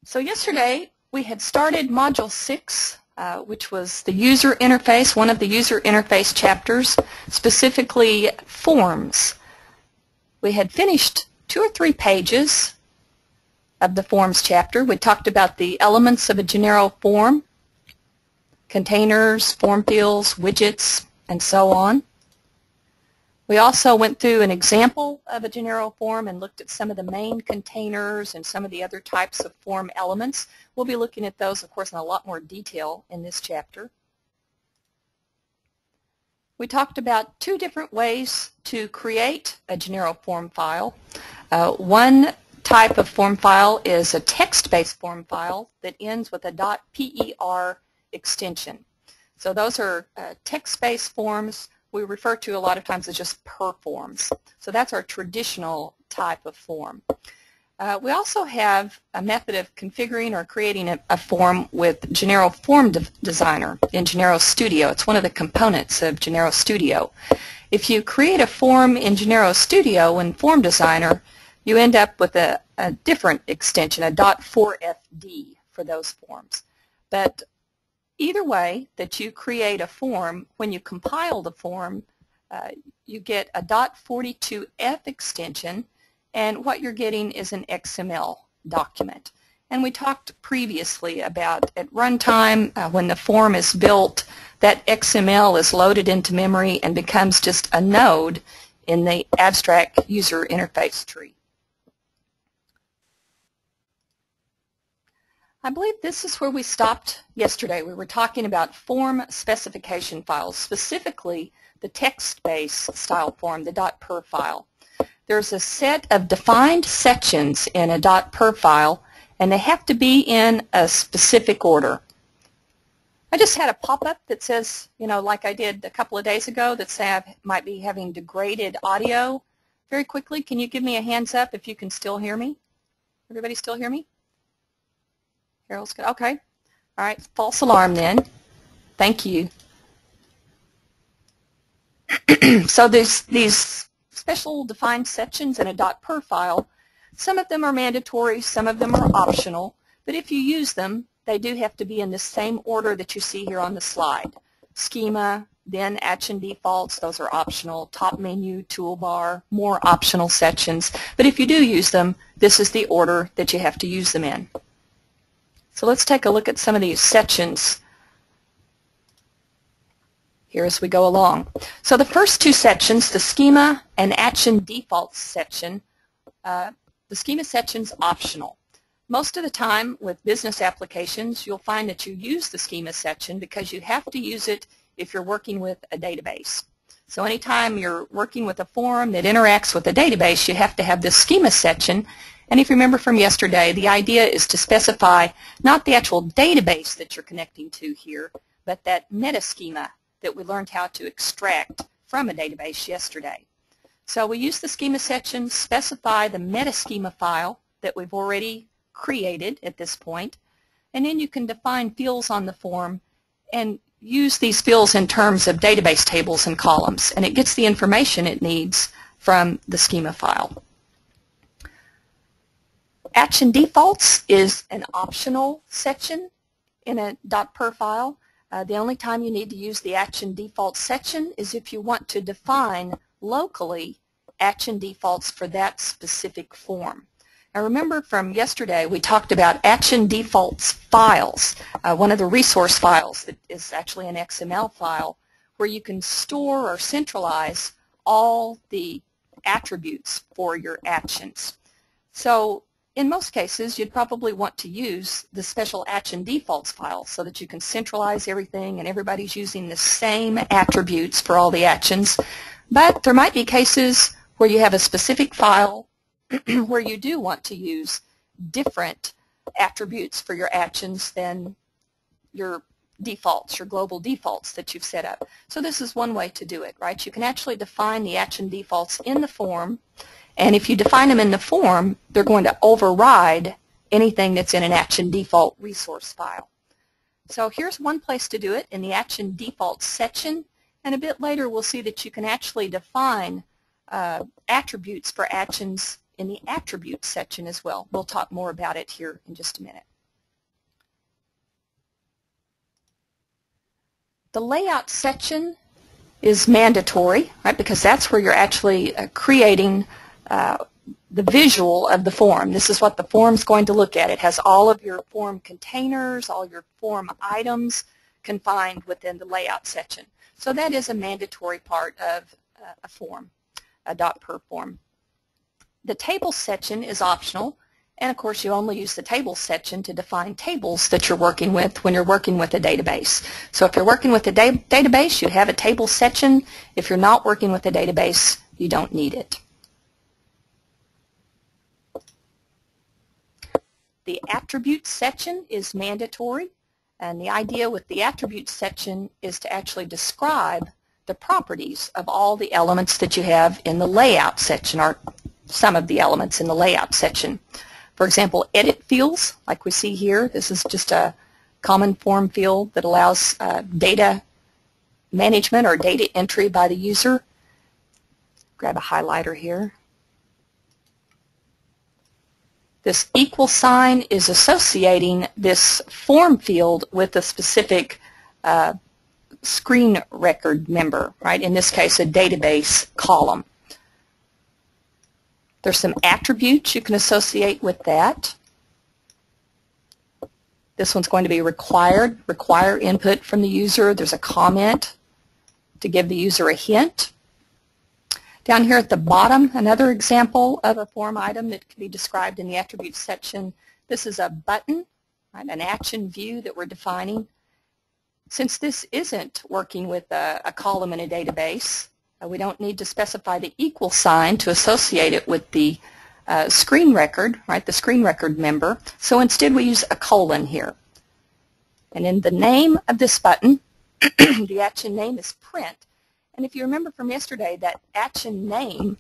So yesterday we had started Module 6, which was the user interface, one of the user interface chapters, specifically forms. We had finished 2 or 3 pages of the forms chapter. We talked about the elements of a Genero form, containers, form fields, widgets, and so on. We also went through an example of a Genero form and looked at some of the main containers and some of the other types of form elements. We'll be looking at those, of course, in a lot more detail in this chapter. We talked about 2 different ways to create a Genero form file. One type of form file is a text-based form file that ends with a .per extension. So those are text-based forms we refer to a lot of times as just per forms. So that's our traditional type of form. We also have a method of configuring or creating a form with Genero Form Designer in Genero Studio. It's one of the components of Genero Studio. If you create a form in Genero Studio in Form Designer, you end up with a different extension, a .4fd for those forms. But either way that you create a form, when you compile the form, you get a .42f extension, and what you're getting is an XML document. And we talked previously about at runtime, when the form is built, that XML is loaded into memory and becomes just a node in the abstract user interface tree. I believe this is where we stopped yesterday. We were talking about form specification files, specifically the text-based style form, the .per file. There's a set of defined sections in a .per file, and they have to be in a specific order. I just had a pop-up that says, like I did a couple of days ago, that say I might be having degraded audio. Very quickly, can you give me a hands up if you can still hear me? Everybody still hear me? Carol's good. Okay. All right. False alarm then. Thank you. So there's these special defined sections in a .per file. Some of them are mandatory, some of them are optional, but if you use them, they do have to be in the same order that you see here on the slide. Schema, then action defaults, those are optional. Top menu, toolbar, more optional sections. But if you do use them, this is the order that you have to use them in. So let's take a look at some of these sections here as we go along. So the first 2 sections, the schema and action defaults section, the schema section's optional. Most of the time with business applications, you'll find that you use the schema section because you have to use it if you're working with a database. So anytime you're working with a form that interacts with a database, you have to have this schema section. And if you remember from yesterday, the idea is to specify not the actual database that you're connecting to here, but that meta schema that we learned how to extract from a database yesterday. So we use the schema section, specify the meta schema file that we've already created at this point, and then you can define fields on the form and use these fields in terms of database tables and columns, and it gets the information it needs from the schema file. Action defaults is an optional section in a .per file. The only time you need to use the action defaults section is if you want to define locally action defaults for that specific form. Now remember from yesterday we talked about action defaults files, one of the resource files that is actually an XML file where you can store or centralize all the attributes for your actions. So in most cases, you'd probably want to use the special action defaults file so that you can centralize everything and everybody's using the same attributes for all the actions. But there might be cases where you have a specific file where you do want to use different attributes for your actions than your defaults, your global defaults that you've set up. So this is one way to do it, right? You can actually define the action defaults in the form. And if you define them in the form, they're going to override anything that's in an action default resource file. So here's one place to do it in the action defaults section, and a bit later we'll see that you can actually define attributes for actions in the attributes section as well. We'll talk more about it here in just a minute. The layout section is mandatory, right, because that's where you're actually creating the visual of the form. This is what the form's going to look at. It has all of your form containers, all your form items confined within the layout section. So that is a mandatory part of a form, a .per form. The table section is optional, and of course you only use the table section to define tables that you're working with when you're working with a database. So if you're working with a database, you have a table section. If you're not working with a database, you don't need it. The attributes section is mandatory, and the idea with the attributes section is to actually describe the properties of all the elements that you have in the layout section, or some of the elements in the layout section. For example, edit fields, like we see here. This is just a common form field that allows data management or data entry by the user. Grab a highlighter here. This equal sign is associating this form field with a specific screen record member, right? In this case, a database column. There's some attributes you can associate with that. This one's going to be required, require input from the user. There's a comment to give the user a hint. Down here at the bottom, another example of a form item that can be described in the attributes section. This is a button, right, an action view that we're defining. Since this isn't working with a column in a database, we don't need to specify the equal sign to associate it with the screen record, right, the screen record member. So instead we use a colon here. And in the name of this button, the action name is print. And if you remember from yesterday, that action name,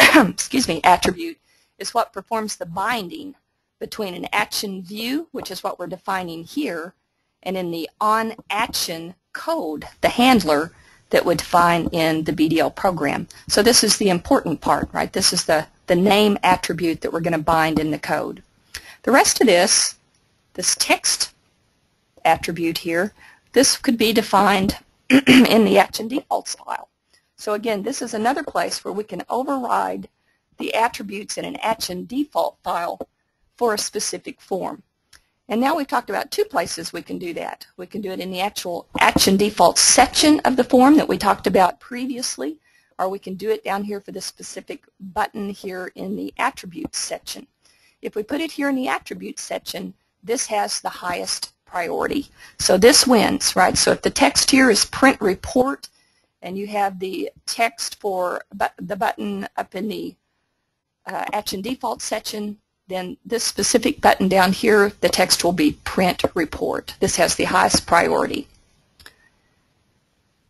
excuse me, attribute is what performs the binding between an action view, which is what we're defining here, and in the on action code, the handler that would define in the BDL program. So this is the important part, right? This is the name attribute that we're going to bind in the code. The rest of this text attribute here, this could be defined in the action defaults file. So again, this is another place where we can override the attributes in an action default file for a specific form. And now we've talked about two places we can do that. We can do it in the actual action default section of the form that we talked about previously, or we can do it down here for the specific button here in the attributes section. If we put it here in the attributes section, this has the highest priority. So this wins, right? So if the text here is print report and you have the text for the button up in the action default section, then this specific button down here, the text will be print report. This has the highest priority.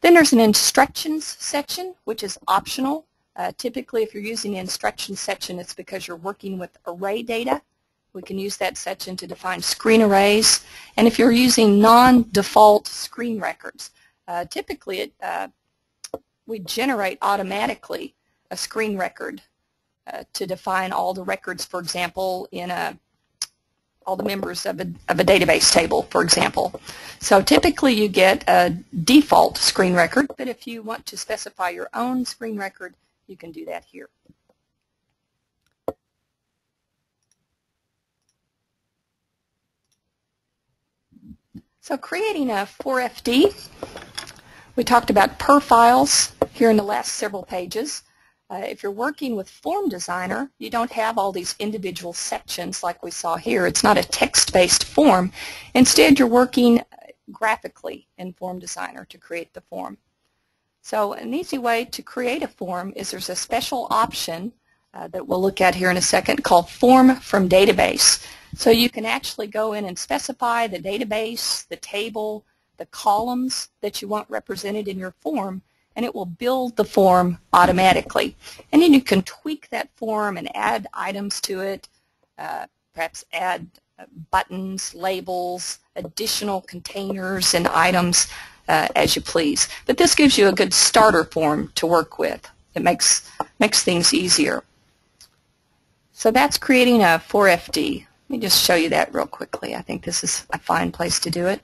Then there's an instructions section, which is optional. Typically, if you're using the instructions section, it's because you're working with array data. We can use that section to define screen arrays. And if you're using non-default screen records, typically we generate automatically a screen record to define all the records, for example, in all the members of a database table, for example. So typically you get a default screen record, but if you want to specify your own screen record, you can do that here. So creating a 4FD, we talked about per files here in the last several pages. If you're working with Form Designer, you don't have all these individual sections like we saw here. It's not a text-based form. Instead, you're working graphically in Form Designer to create the form. So an easy way to create a form is there's a special option that we'll look at here in a second called Form from Database. So you can actually go in and specify the database, the table, the columns that you want represented in your form, and it will build the form automatically. And then you can tweak that form and add items to it, perhaps add buttons, labels, additional containers and items as you please. But this gives you a good starter form to work with. It makes things easier. So that's creating a 4FD. Let me just show you that real quickly. I think this is a fine place to do it.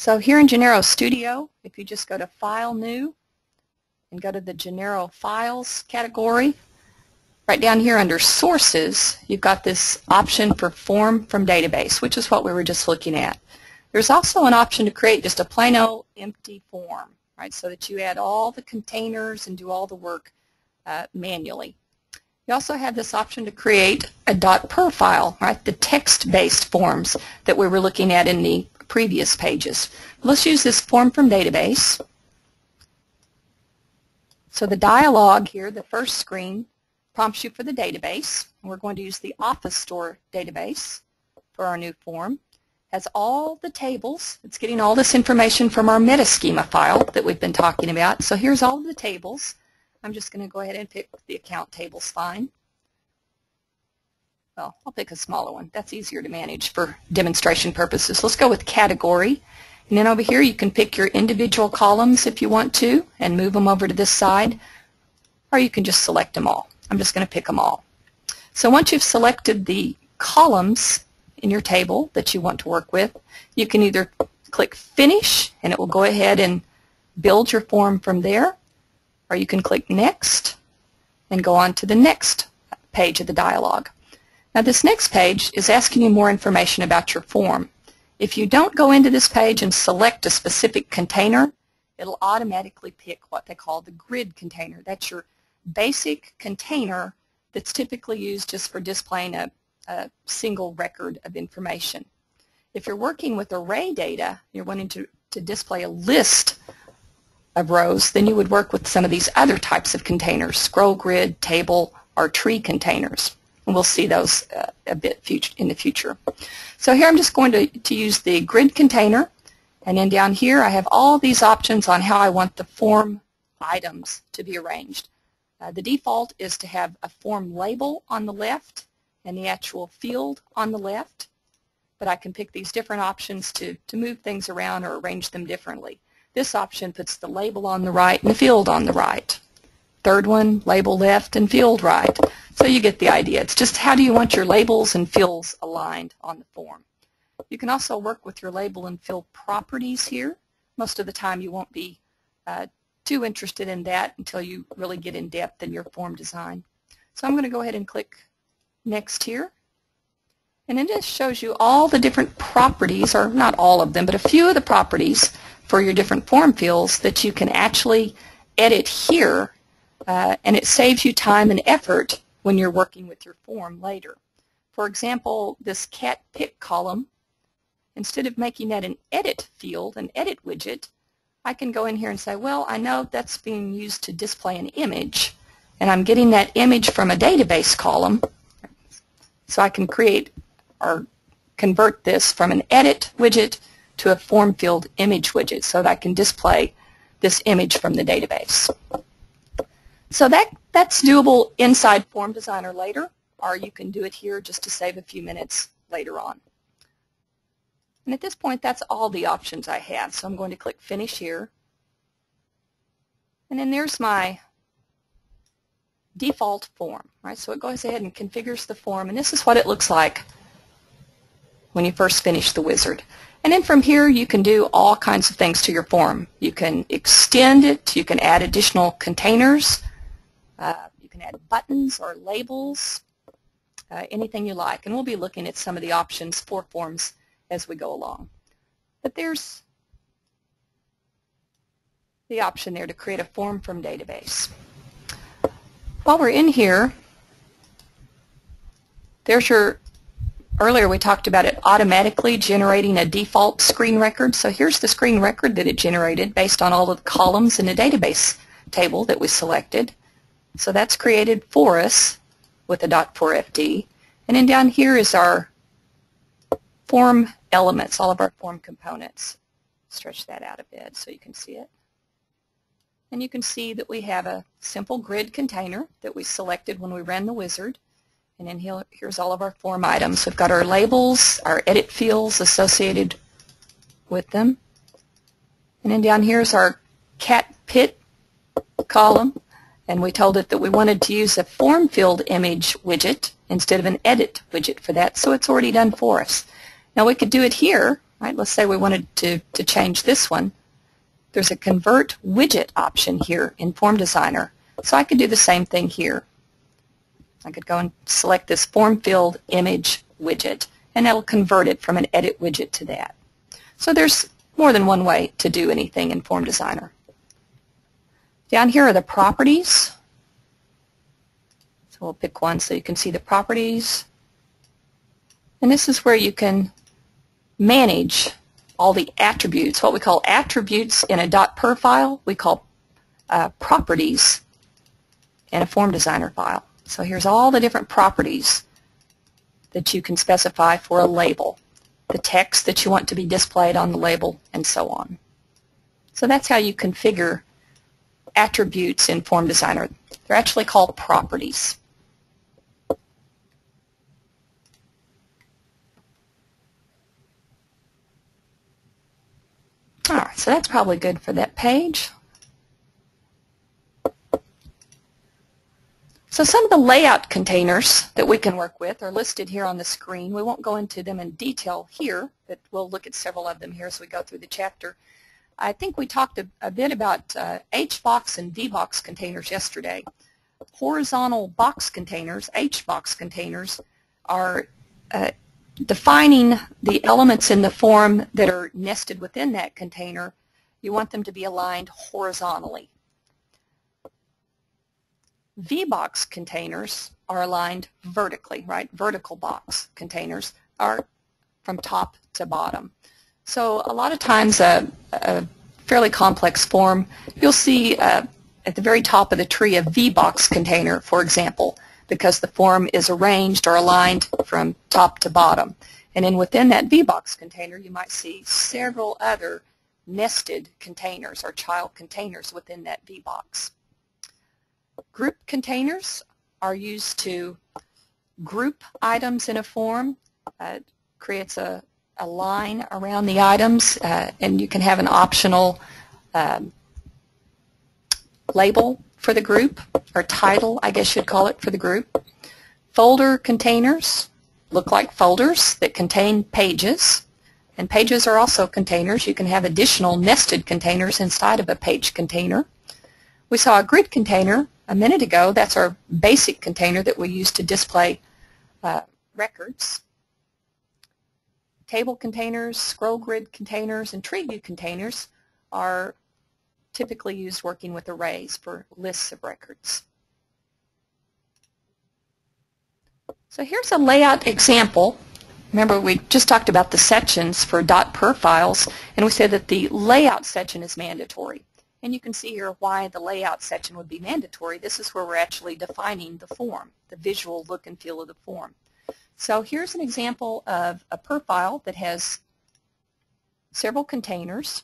So here in Genero Studio, if you just go to File, New, and go to the Genero Files category, right down here under Sources, you've got this option for Form from Database, which is what we were just looking at. There's also an option to create just a plain old empty form, right, so that you add all the containers and do all the work manually. You also have this option to create a .per file, right, the text-based forms that we were looking at in the previous pages. Let's use this Form from Database. So the dialog here, the first screen, prompts you for the database. We're going to use the Office Store database for our new form. Has all the tables. It's getting all this information from our SCHEMA file that we've been talking about. So here's all of the tables. I'm just going to go ahead and pick the account tables fine. Well, I'll pick a smaller one. That's easier to manage for demonstration purposes. Let's go with category. And then over here you can pick your individual columns if you want to and move them over to this side. Or you can just select them all. I'm just going to pick them all. So once you've selected the columns in your table that you want to work with, you can either click Finish and it will go ahead and build your form from there, or you can click Next and go on to the next page of the dialog. Now this next page is asking you more information about your form. If you don't go into this page and select a specific container, it'll automatically pick what they call the grid container. That's your basic container that's typically used just for displaying a single record of information. If you're working with array data, you're wanting to display a list of rows, then you would work with some of these other types of containers, scroll grid, table, or tree containers. And we'll see those a bit in the future. So here I'm just going to use the grid container, and then down here I have all these options on how I want the form items to be arranged. The default is to have a form label on the left and the actual field on the left, but I can pick these different options to move things around or arrange them differently. This option puts the label on the right and the field on the right. Third one, label left and field right. So you get the idea. It's just how do you want your labels and fields aligned on the form. You can also work with your label and field properties here. Most of the time you won't be too interested in that until you really get in depth in your form design. So I'm going to go ahead and click Next here. And it just shows you all the different properties, or not all of them, but a few of the properties for your different form fields that you can actually edit here, and it saves you time and effort when you're working with your form later. For example, this cat pick column, instead of making that an edit field, an edit widget, I can go in here and say, well, I know that's being used to display an image, and I'm getting that image from a database column, so I can create or convert this from an edit widget to a form field image widget so that I can display this image from the database. So that's doable inside Form Designer later, or you can do it here just to save a few minutes later on. And at this point, that's all the options I have. So I'm going to click Finish here. And then there's my default form, right? So it goes ahead and configures the form, and this is what it looks like when you first finish the wizard. And then from here you can do all kinds of things to your form. You can extend it, you can add additional containers, you can add buttons or labels, anything you like. And we'll be looking at some of the options for forms as we go along. But there's the option there to create a form from database. While we're in here, there's your earlier we talked about it automatically generating a default screen record. So here's the screen record that it generated based on all of the columns in the database table that we selected. So that's created for us with a .4fd. And then down here is our form elements, all of our form components. Stretch that out a bit so you can see it. And you can see that we have a simple grid container that we selected when we ran the wizard. And then here's all of our form items. We've got our labels, our edit fields associated with them. And then down here is our cat pit column. And we told it that we wanted to use a form field image widget instead of an edit widget for that. So it's already done for us. Now we could do it here Right? Let's say we wanted to change this one. There's a Convert Widget option here in Form Designer. So I could do the same thing here. I could go and select this Form Field Image widget, and that'll convert it from an Edit widget to that. So there's more than one way to do anything in Form Designer. Down here are the properties. So we'll pick one so you can see the properties. And this is where you can manage all the attributes. What we call attributes in a .per file, we call properties in a Form Designer file. So here's all the different properties that you can specify for a label, the text that you want to be displayed on the label, and so on. So that's how you configure attributes in Form Designer. They're actually called properties. All right, so that's probably good for that page. So some of the layout containers that we can work with are listed here on the screen. We won't go into them in detail here, but we'll look at several of them here as we go through the chapter. I think we talked a bit about HBOX and VBOX containers yesterday. Horizontal box containers, HBOX containers, are defining the elements in the form that are nested within that container. You want them to be aligned horizontally. VBOX containers are aligned vertically, right? Vertical box containers are from top to bottom. So a lot of times a fairly complex form, you'll see at the very top of the tree a VBOX container, for example, because the form is arranged or aligned from top to bottom. And then within that VBOX container, you might see several other nested containers or child containers within that VBOX. Group containers are used to group items in a form. It creates a line around the items, and you can have an optional label for the group, or title, I guess you'd call it, for the group. Folder containers look like folders that contain pages, and pages are also containers. You can have additional nested containers inside of a page container. We saw a grid container a minute ago. That's our basic container that we use to display records. Table containers, scroll grid containers, and tree view containers are typically used working with arrays for lists of records. So here's a layout example. Remember, we just talked about the sections for .per files, and we said that the layout section is mandatory. And you can see here why the layout section would be mandatory. This is where we're actually defining the form, the visual look and feel of the form. So here's an example of a per file that has several containers.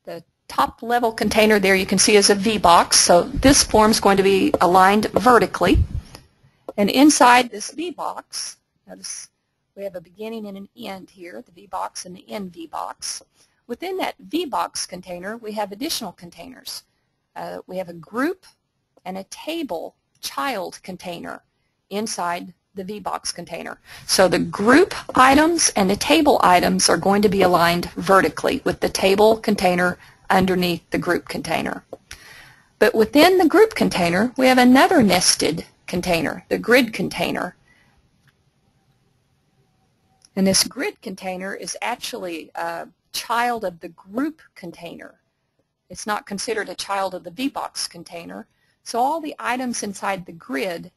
The top level container there you can see is a VBOX. So this form is going to be aligned vertically. And inside this VBOX, notice we have a beginning and an end here, the VBOX and the end VBOX. Within that VBOX container, we have additional containers. We have a group and a table child container inside the VBOX container. So the group items and the table items are going to be aligned vertically with the table container underneath the group container. But within the group container, we have another nested container, the grid container. And this grid container is actually a child of the group container. It's not considered a child of the VBOX container. So all the items inside the grid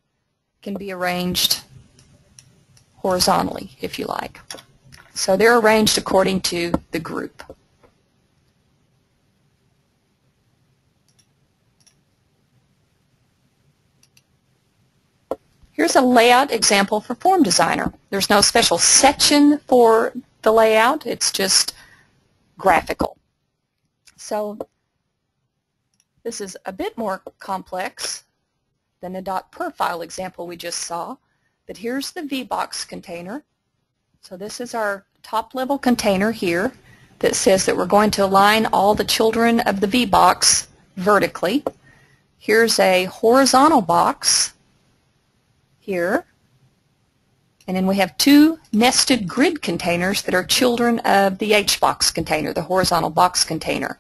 can be arranged horizontally, if you like. So they're arranged according to the group. Here's a layout example for Form Designer. There's no special section for the layout. It's just graphical. So this is a bit more complex than the .per file example we just saw. But here's the VBOX container. So this is our top level container here that says that we're going to align all the children of the VBOX vertically. Here's a horizontal box here. And then we have two nested grid containers that are children of the HBOX container, the horizontal box container,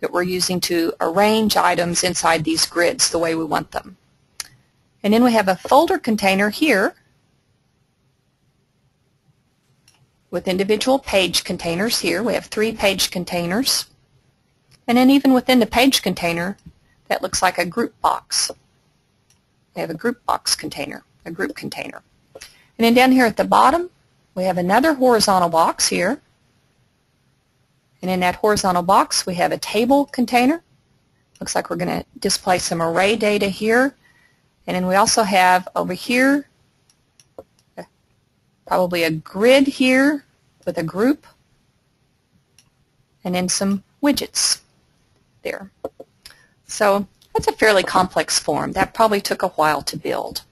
that we're using to arrange items inside these grids the way we want them. And then we have a folder container here with individual page containers here. We have 3 page containers. And then even within the page container, that looks like a group box. We have a group box container, a group container. And then down here at the bottom, we have another horizontal box here. And in that horizontal box, we have a table container. Looks like we're going to display some array data here. And then we also have over here probably a grid here with a group. And then some widgets there. So that's a fairly complex form. That probably took a while to build.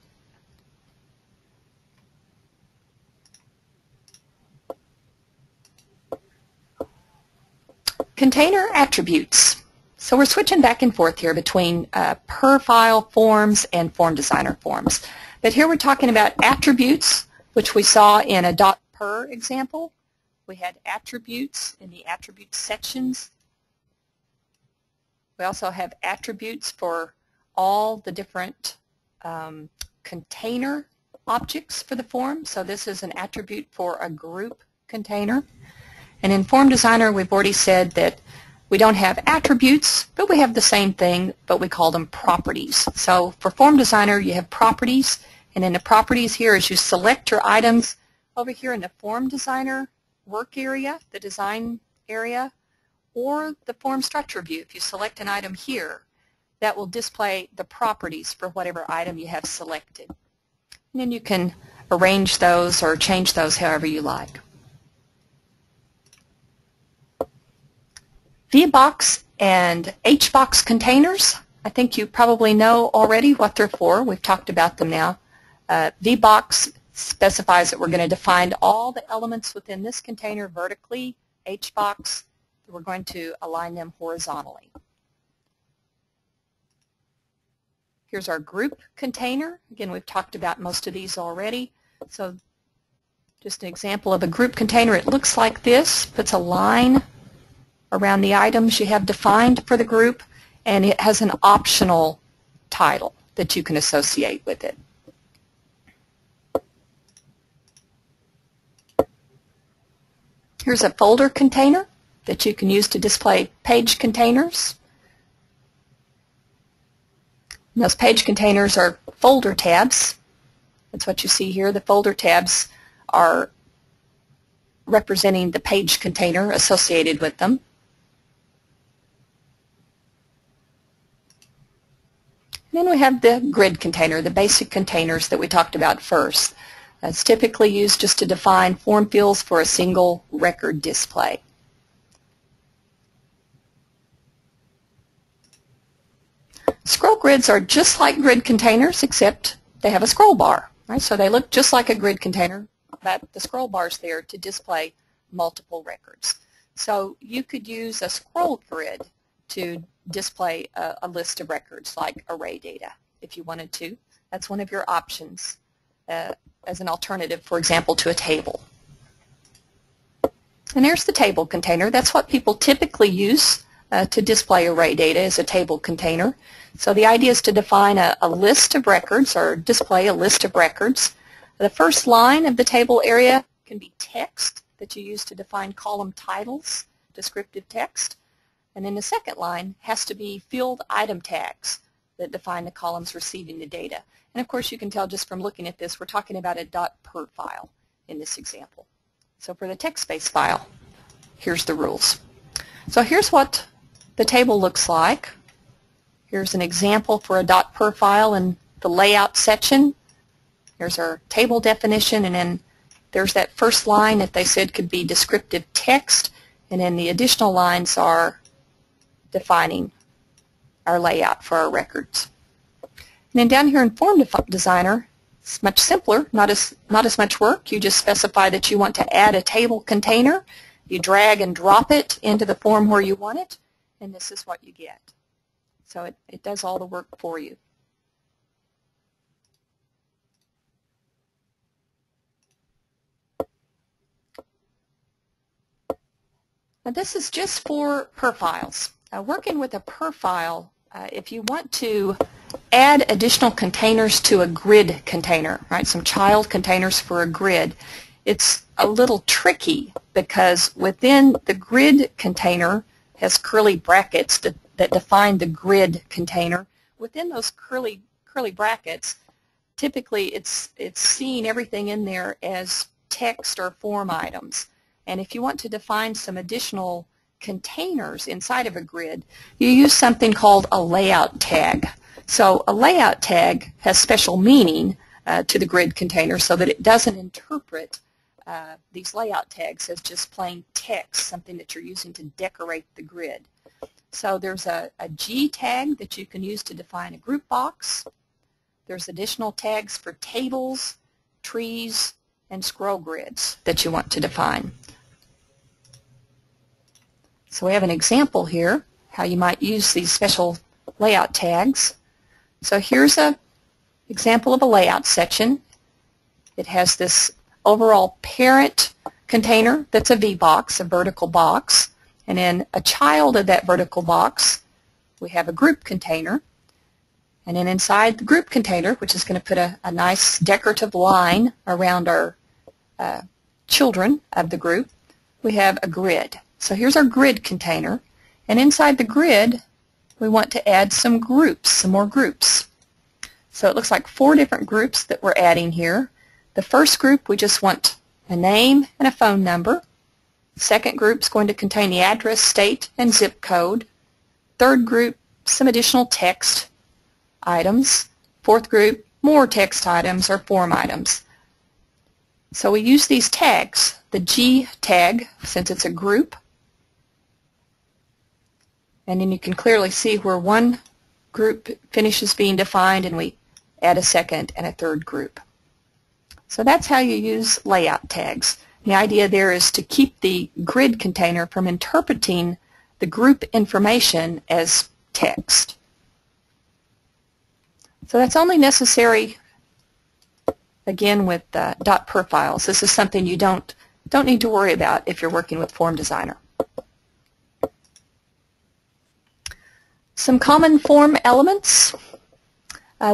Container attributes. So we're switching back and forth here between per file forms and form designer forms. But here we're talking about attributes, which we saw in a .per example. We had attributes in the attributes sections. We also have attributes for all the different container objects for the form. So this is an attribute for a group container. And in Form Designer, we've already said that we don't have attributes, but we have the same thing, but we call them properties. So for Form Designer, you have properties, and in the properties here, as you select your items over here in the Form Designer work area, the design area, or the form structure view, if you select an item here, that will display the properties for whatever item you have selected. And then you can arrange those or change those however you like. VBOX and HBOX containers, I think you probably know already what they're for. We've talked about them now. VBOX specifies that we're going to define all the elements within this container vertically. HBOX, we're going to align them horizontally. Here's our group container. Again, we've talked about most of these already. So just an example of a group container. It looks like this. Puts a line around the items you have defined for the group, and it has an optional title that you can associate with it. Here's a folder container that you can use to display page containers. And those page containers are folder tabs. That's what you see here. The folder tabs are representing the page container associated with them. Then we have the grid container, the basic containers that we talked about first. It's typically used just to define form fields for a single record display. Scroll grids are just like grid containers, except they have a scroll bar. Right? So they look just like a grid container, but the scroll bar is there to display multiple records. So you could use a scroll grid to display a list of records like array data if you wanted to. That's one of your options as an alternative, for example, to a table. And there's the table container. That's what people typically use to display array data as a table container. So the idea is to define a list of records or display a list of records. The first line of the table area can be text that you use to define column titles, descriptive text. And then the second line has to be field item tags that define the columns receiving the data. And of course you can tell just from looking at this, we're talking about a .per file in this example. So for the text-based file, here's the rules. So here's what the table looks like. Here's an example for a .per file in the layout section. Here's our table definition, and then there's that first line that they said could be descriptive text, and then the additional lines are defining our layout for our records. And then down here in Form Designer, it's much simpler, not as much work. You just specify that you want to add a table container. You drag and drop it into the form where you want it, and this is what you get. So it does all the work for you. Now this is just for per files. Working with a per file, if you want to add additional containers to a grid container, right, some child containers for a grid, it's a little tricky because within the grid container has curly brackets that define the grid container. Within those curly brackets, typically it's seeing everything in there as text or form items. And if you want to define some additional containers inside of a grid, you use something called a layout tag. So a layout tag has special meaning to the grid container so that it doesn't interpret these layout tags as just plain text, something that you're using to decorate the grid. So there's a G tag that you can use to define a group box. There's additional tags for tables, trees, and scroll grids that you want to define. So we have an example here how you might use these special layout tags. So here's an example of a layout section. It has this overall parent container that's a VBOX, a vertical box, and in a child of that vertical box we have a group container, and then inside the group container, which is going to put a nice decorative line around our children of the group, we have a grid. So here's our grid container, and inside the grid we want to add some groups, some more groups. So it looks like 4 different groups that we're adding here. The first group we just want a name and a phone number. The second group is going to contain the address, state, and zip code. Third group, some additional text items. Fourth group, more text items or form items. So we use these tags, the G tag, since it's a group, and then you can clearly see where one group finishes being defined and we add a second and a third group. So that's how you use layout tags. The idea there is to keep the grid container from interpreting the group information as text. So that's only necessary, again, with .per files. This is something you don't need to worry about if you're working with Form Designer. Some common form elements.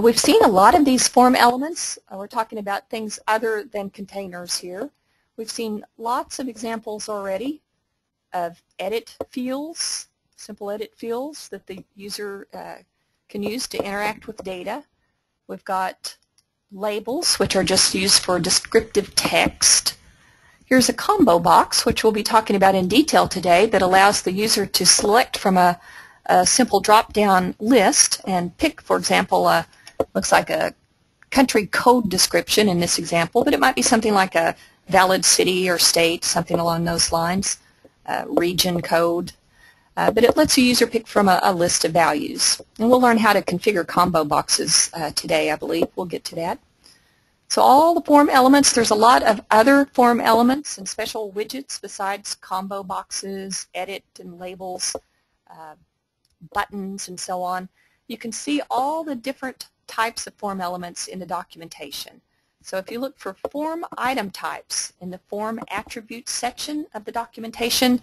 We've seen a lot of these form elements. We're talking about things other than containers here. We've seen lots of examples already of edit fields, simple edit fields that the user can use to interact with data. We've got labels, which are just used for descriptive text. Here's a combo box, which we'll be talking about in detail today, that allows the user to select from a simple drop-down list and pick, for example, looks like a country code description in this example, but it might be something like a valid city or state, something along those lines, region code. But it lets the user pick from a list of values. And we'll learn how to configure combo boxes today, I believe. We'll get to that. So all the form elements, there's a lot of other form elements and special widgets besides combo boxes, edit and labels, buttons, and so on. You can see all the different types of form elements in the documentation. So if you look for form item types in the form attributes section of the documentation,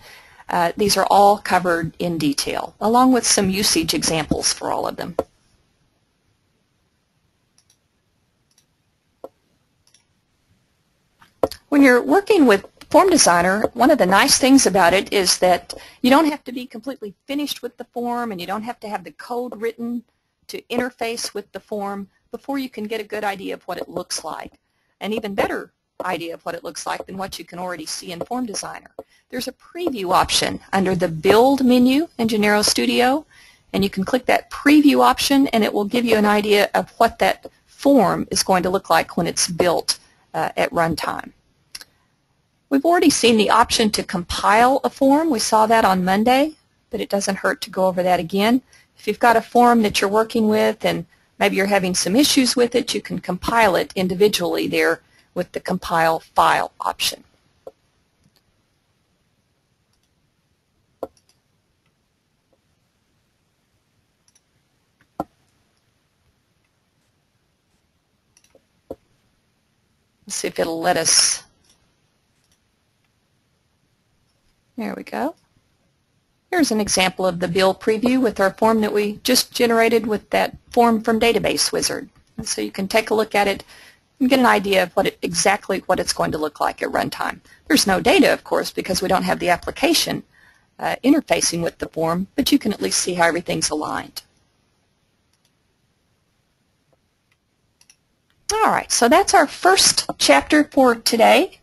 these are all covered in detail, along with some usage examples for all of them. When you're working with Form Designer, one of the nice things about it is that you don't have to be completely finished with the form, and you don't have to have the code written to interface with the form before you can get a good idea of what it looks like. An even better idea of what it looks like than what you can already see in Form Designer. There's a preview option under the Build menu in Genero Studio, and you can click that preview option and it will give you an idea of what that form is going to look like when it's built at runtime. We've already seen the option to compile a form. We saw that on Monday, but it doesn't hurt to go over that again. If you've got a form that you're working with and maybe you're having some issues with it, you can compile it individually there with the Compile File option. Let's see if it'll let us. There we go. Here's an example of the bill preview with our form that we just generated with that form from Database Wizard. And so you can take a look at it and get an idea of exactly what it's going to look like at runtime. There's no data, of course, because we don't have the application interfacing with the form, but you can at least see how everything's aligned. All right, so that's our first chapter for today.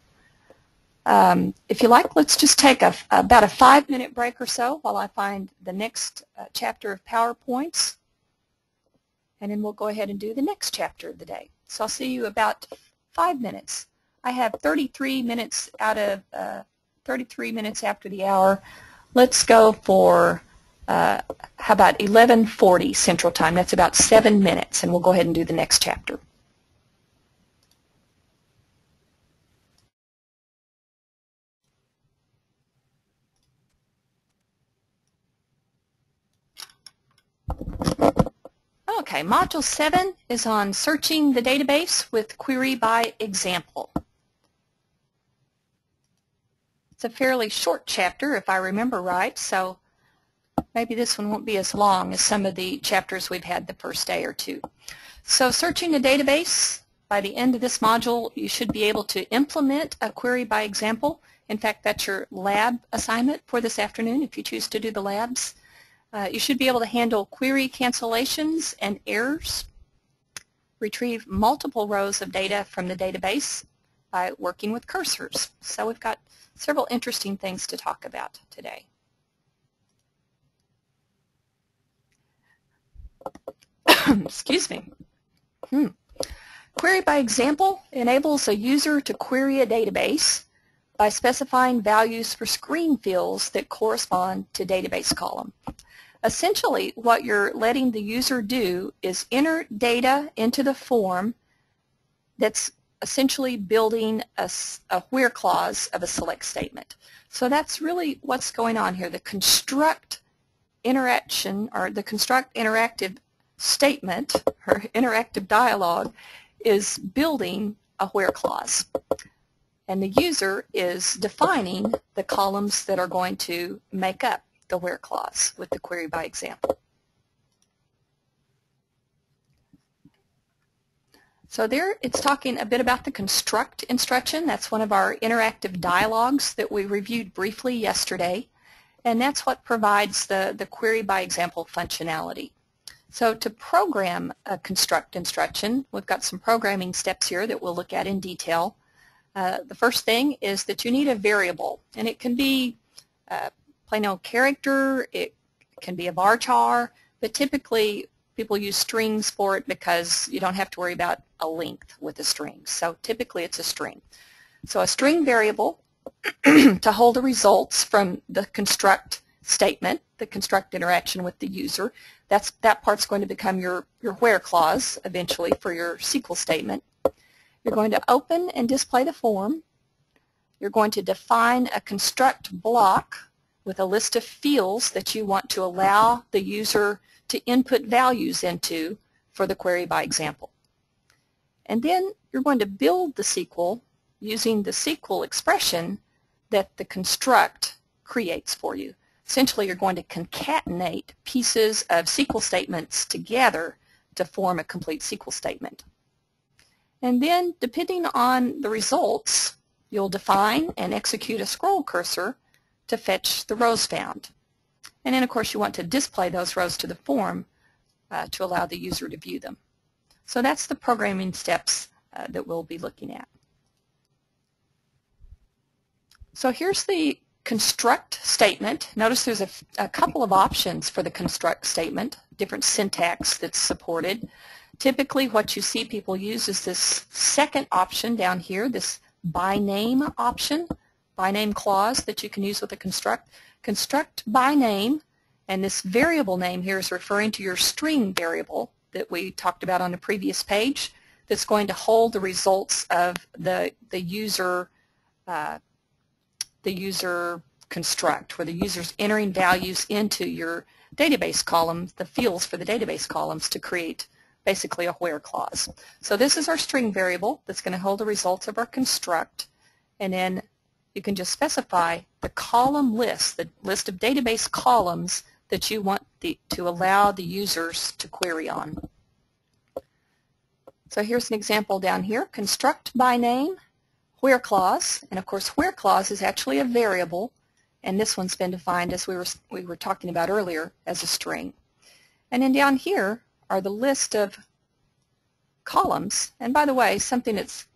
If you like, let's just take about a 5-minute break or so while I find the next chapter of PowerPoints, and then we'll go ahead and do the next chapter of the day. So I'll see you about 5 minutes. I have 33 minutes out of 33 minutes after the hour. Let's go for how about 11:40 Central Time? That's about 7 minutes, and we'll go ahead and do the next chapter. Okay, Module 7 is on searching the database with query by example. It's a fairly short chapter, if I remember right, so maybe this one won't be as long as some of the chapters we've had the first day or two. So searching the database, by the end of this module, you should be able to implement a query by example. In fact, that's your lab assignment for this afternoon if you choose to do the labs. You should be able to handle query cancellations and errors, retrieve multiple rows of data from the database by working with cursors. So we've got several interesting things to talk about today. Excuse me. Query by example enables a user to query a database by specifying values for screen fields that correspond to database column. Essentially, what you're letting the user do is enter data into the form that's essentially building a where clause of a select statement. So that's really what's going on here. The construct interaction, or the construct interactive statement, or interactive dialogue, is building a where clause. And the user is defining the columns that are going to make up the where clause with the query by example. So there it's talking a bit about the construct instruction. That's one of our interactive dialogues that we reviewed briefly yesterday, and that's what provides the query by example functionality. So to program a construct instruction, we've got some programming steps here that we'll look at in detail. The first thing is that you need a variable, and it can be plain old character, it can be a varchar, but typically people use strings for it because you don't have to worry about a length with a string. So typically it's a string. So a string variable to hold the results from the construct statement, the construct interaction with the user. That part's going to become your where clause eventually for your SQL statement. You're going to open and display the form. You're going to define a construct block with a list of fields that you want to allow the user to input values into for the query by example. And then you're going to build the SQL using the SQL expression that the construct creates for you. Essentially, you're going to concatenate pieces of SQL statements together to form a complete SQL statement. And then, depending on the results, you'll define and execute a scroll cursor to fetch the rows found. And then, of course, you want to display those rows to the form to allow the user to view them. So that's the programming steps that we'll be looking at. So here's the construct statement. Notice there's a couple of options for the construct statement, different syntax that's supported. Typically what you see people use is this second option down here, this by name option, by name clause that you can use with a construct by name, and this variable name here is referring to your string variable that we talked about on the previous page that's going to hold the results of the user construct, where the user's entering values into your database columns, the fields for the database columns, to create basically a where clause. So this is our string variable that's going to hold the results of our construct, and then you can just specify the column list, the list of database columns that you want to allow the users to query on. So here's an example down here, construct by name, where clause, and of course where clause is actually a variable, and this one's been defined, as we were talking about earlier, as a string. And then down here are the list of columns, and by the way, something that's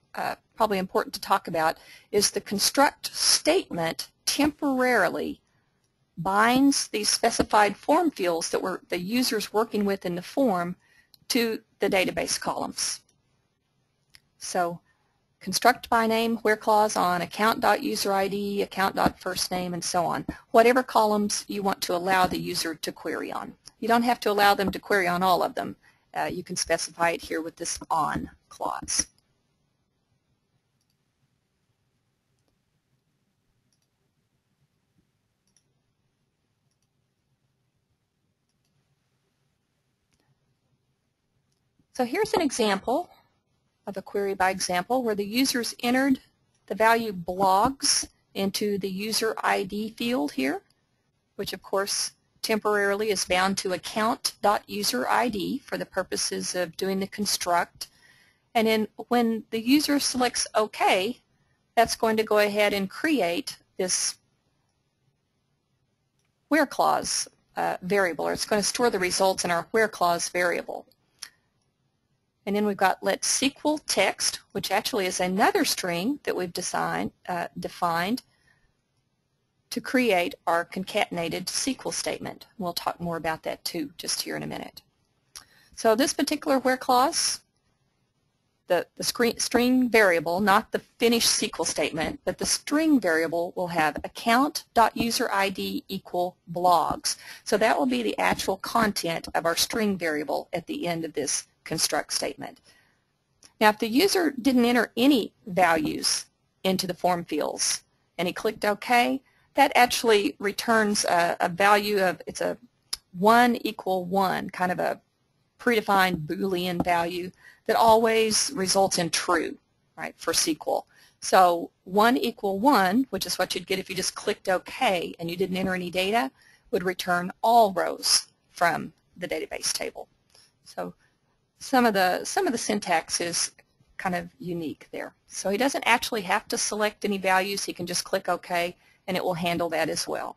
probably important to talk about is the construct statement temporarily binds these specified form fields that were the users working with in the form to the database columns. So construct by name, where clause on account.userid, account.firstname, and so on. Whatever columns you want to allow the user to query on. You don't have to allow them to query on all of them. You can specify it here with this on clause. So here's an example of a query by example where the users entered the value blogs into the user ID field here, which of course temporarily is bound to account.userid for the purposes of doing the construct. And then when the user selects OK, that's going to go ahead and create this where clause variable, or it's going to store the results in our where clause variable. And then we've got let SQL text, which actually is another string that we've defined to create our concatenated SQL statement. We'll talk more about that too just here in a minute. So this particular where clause, the string variable, not the finished SQL statement, but the string variable will have account.userid equal blogs. So that will be the actual content of our string variable at the end of this construct statement. Now if the user didn't enter any values into the form fields and he clicked OK, that actually returns a value of, it's a 1 equal 1, kind of a predefined Boolean value that always results in true, right, for SQL. So 1 equal 1, which is what you'd get if you just clicked OK and you didn't enter any data, would return all rows from the database table. So some of the syntax is kind of unique there. So he doesn't actually have to select any values. He can just click OK, and it will handle that as well.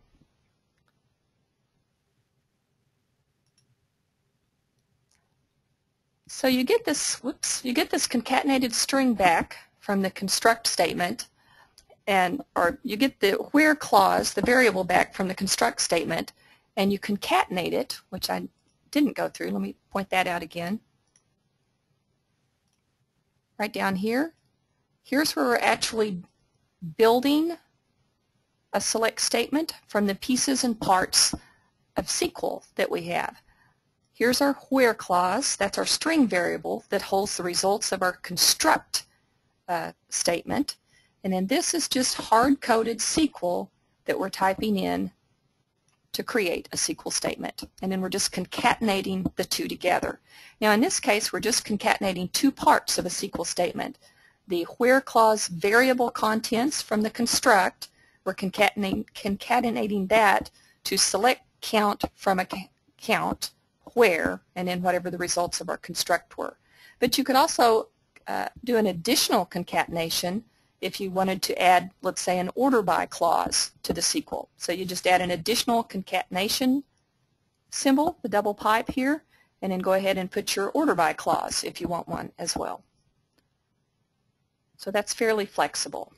So you get this, you get this concatenated string back from the construct statement, or you get the where clause, the variable, back from the construct statement, and you concatenate it, which I didn't go through. Let me point that out again. Right down here, here's where we're actually building a select statement from the pieces and parts of SQL that we have. Here's our where clause, that's our string variable that holds the results of our construct statement. And then this is just hard-coded SQL that we're typing in to create a SQL statement. And then we're just concatenating the two together. Now in this case, we're just concatenating two parts of a SQL statement. The where clause variable contents from the construct, we're concatenating that to select count from account, where, and then whatever the results of our construct were. But you could also do an additional concatenation if you wanted to add, let's say, an order by clause to the SQL. So you just add an additional concatenation symbol, the double pipe here, and then go ahead and put your order by clause if you want one as well. So that's fairly flexible.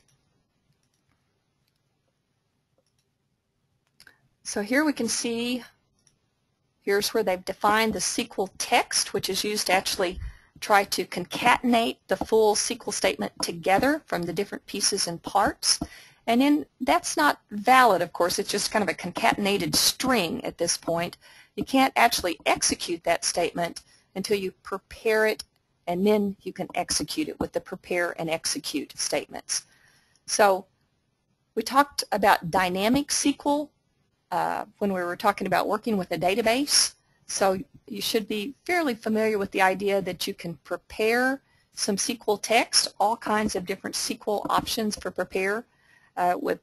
So here we can see, here's where they've defined the SQL text, which is used to actually try to concatenate the full SQL statement together from the different pieces and parts. And then that's not valid, of course. It's just kind of a concatenated string at this point. You can't actually execute that statement until you prepare it, and then you can execute it with the prepare and execute statements. So we talked about dynamic SQL when we were talking about working with a database. So you should be fairly familiar with the idea that you can prepare some SQL text, all kinds of different SQL options for prepare. With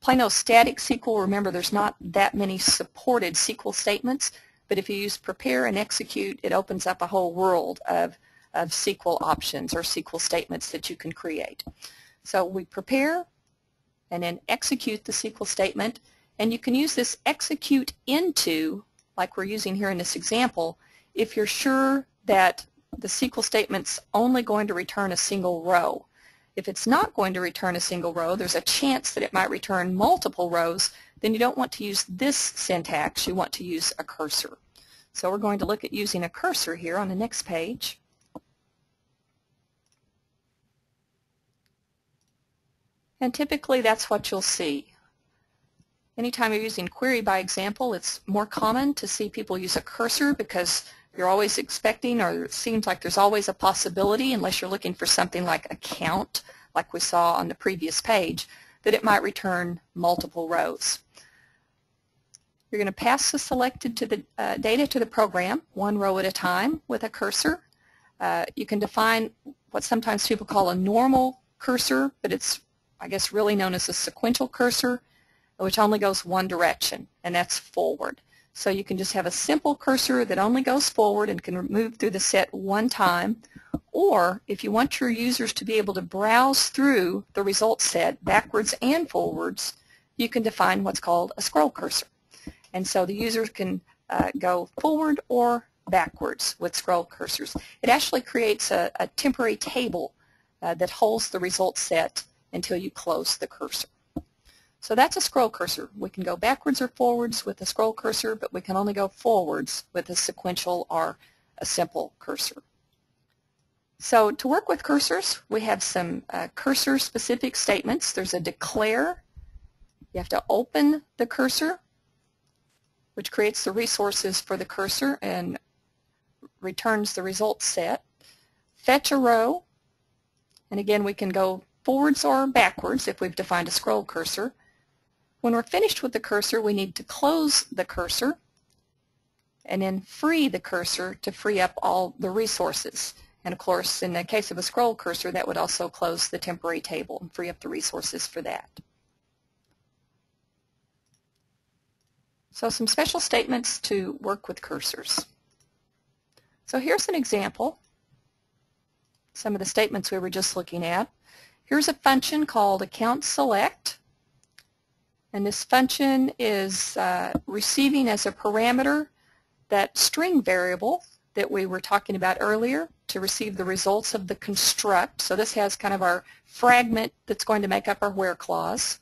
plain old static SQL, remember there's not that many supported SQL statements, but if you use prepare and execute, it opens up a whole world of SQL options or SQL statements that you can create. So we prepare and then execute the SQL statement, and you can use this execute into, like we're using here in this example, if you're sure that the SQL statement's only going to return a single row. If it's not going to return a single row, there's a chance that it might return multiple rows, then you don't want to use this syntax, you want to use a cursor. So we're going to look at using a cursor here on the next page. And typically that's what you'll see. Anytime you're using query by example, it's more common to see people use a cursor because you're always expecting, or it seems like there's always a possibility, unless you're looking for something like a count, like we saw on the previous page, that it might return multiple rows. You're going to pass the selected to the data to the program, one row at a time with a cursor. You can define what sometimes people call a normal cursor, but it's, I guess, really known as a sequential cursor, which only goes one direction, and that's forward. So you can just have a simple cursor that only goes forward and can move through the set one time, or if you want your users to be able to browse through the result set backwards and forwards, you can define what's called a scroll cursor. And so the users can go forward or backwards with scroll cursors. It actually creates a temporary table that holds the result set until you close the cursor. So that's a scroll cursor. We can go backwards or forwards with a scroll cursor, but we can only go forwards with a sequential or a simple cursor. So to work with cursors, we have some cursor-specific statements. There's a declare. You have to open the cursor, which creates the resources for the cursor and returns the result set. Fetch a row, and again we can go forwards or backwards if we've defined a scroll cursor. When we're finished with the cursor, we need to close the cursor and then free the cursor to free up all the resources. And of course, in the case of a scroll cursor, that would also close the temporary table and free up the resources for that. So some special statements to work with cursors. So here's an example, some of the statements we were just looking at. Here's a function called account select, and this function is receiving as a parameter that string variable that we were talking about earlier to receive the results of the construct. So this has kind of our fragment that's going to make up our where clause.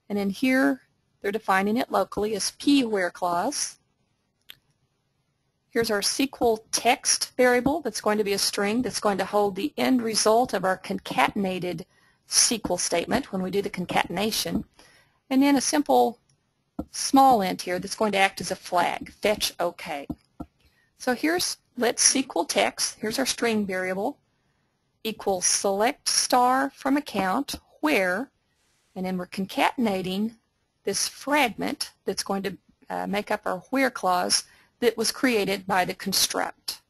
And in here they're defining it locally as p where clause. Here's our SQL text variable that's going to be a string that's going to hold the end result of our concatenated SQL statement when we do the concatenation. And then a simple small int here that's going to act as a flag, fetch OK. So here's let's SQL text, here's our string variable, equals select star from account where, and then we're concatenating this fragment that's going to make up our where clause that was created by the construct.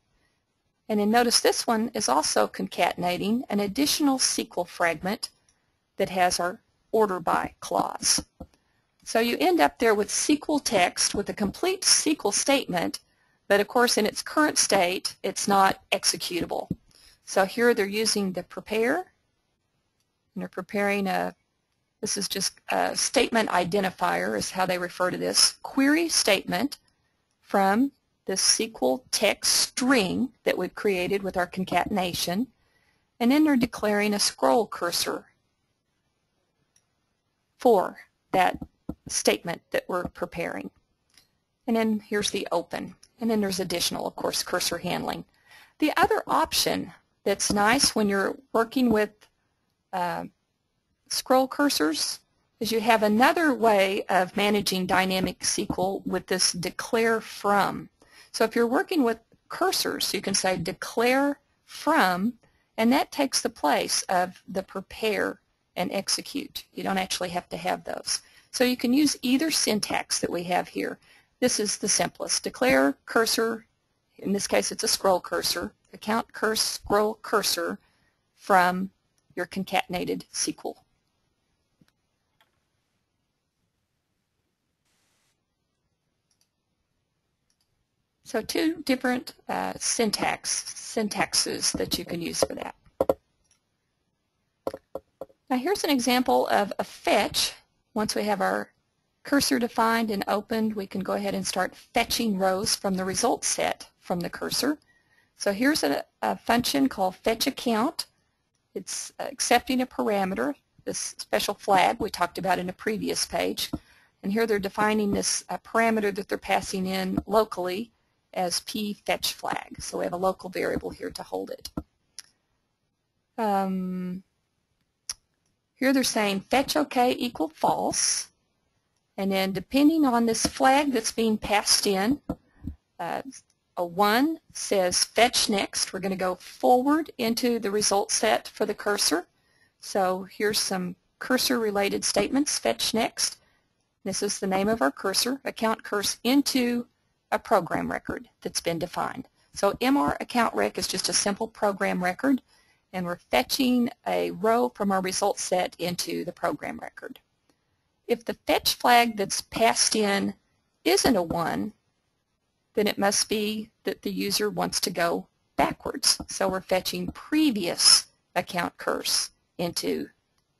And then notice this one is also concatenating an additional SQL fragment that has our order by clause. So you end up there with SQL text with a complete SQL statement, but of course in its current state it's not executable. So here they're using the prepare, and they're preparing this is just a statement identifier is how they refer to this, query statement from this SQL text string that we've created with our concatenation, and then they're declaring a scroll cursor for that statement that we're preparing. And then here's the open, and then there's additional, of course, cursor handling. The other option that's nice when you're working with scroll cursors is you have another way of managing dynamic SQL with this declare from. So if you're working with cursors, you can say declare from, and that takes the place of the prepare and execute. You don't actually have to have those. So you can use either syntax that we have here. This is the simplest. Declare cursor, in this case it's a scroll cursor, account scroll cursor from your concatenated SQL. So two different syntaxes that you can use for that. Now here's an example of a fetch. Once we have our cursor defined and opened, we can go ahead and start fetching rows from the result set from the cursor. So here's a function called fetch account. It's accepting a parameter, this special flag we talked about in a previous page. And here they're defining this parameter that they're passing in locally as p fetch flag. So we have a local variable here to hold it. Here they're saying fetch OK equal false. And then depending on this flag that's being passed in, a 1 says fetch next. We're going to go forward into the result set for the cursor. So here's some cursor related statements. Fetch next. This is the name of our cursor. Account curse into a program record that's been defined. So MR account rec is just a simple program record, and we're fetching a row from our result set into the program record. If the fetch flag that's passed in isn't a 1, then it must be that the user wants to go backwards. So we're fetching previous account curse into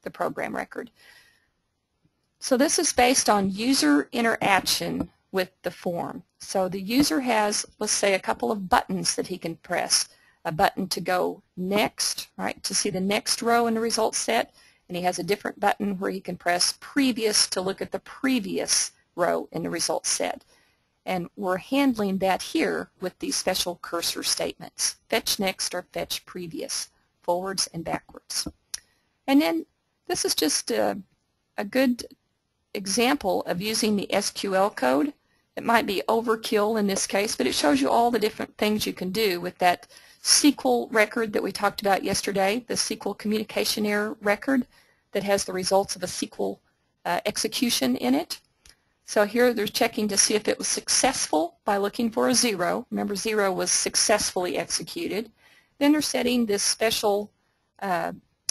the program record. So this is based on user interaction with the form. So the user has, let's say, a couple of buttons that he can press. A button to go next, right, to see the next row in the result set, and he has a different button where he can press previous to look at the previous row in the result set. And we're handling that here with these special cursor statements, fetch next or fetch previous, forwards and backwards. And then this is just a good example of using the SQL code. It might be overkill in this case, but it shows you all the different things you can do with that SQL record that we talked about yesterday, the SQL communication error record that has the results of a SQL execution in it. So here they're checking to see if it was successful by looking for a 0. Remember, 0 was successfully executed. Then they're setting this special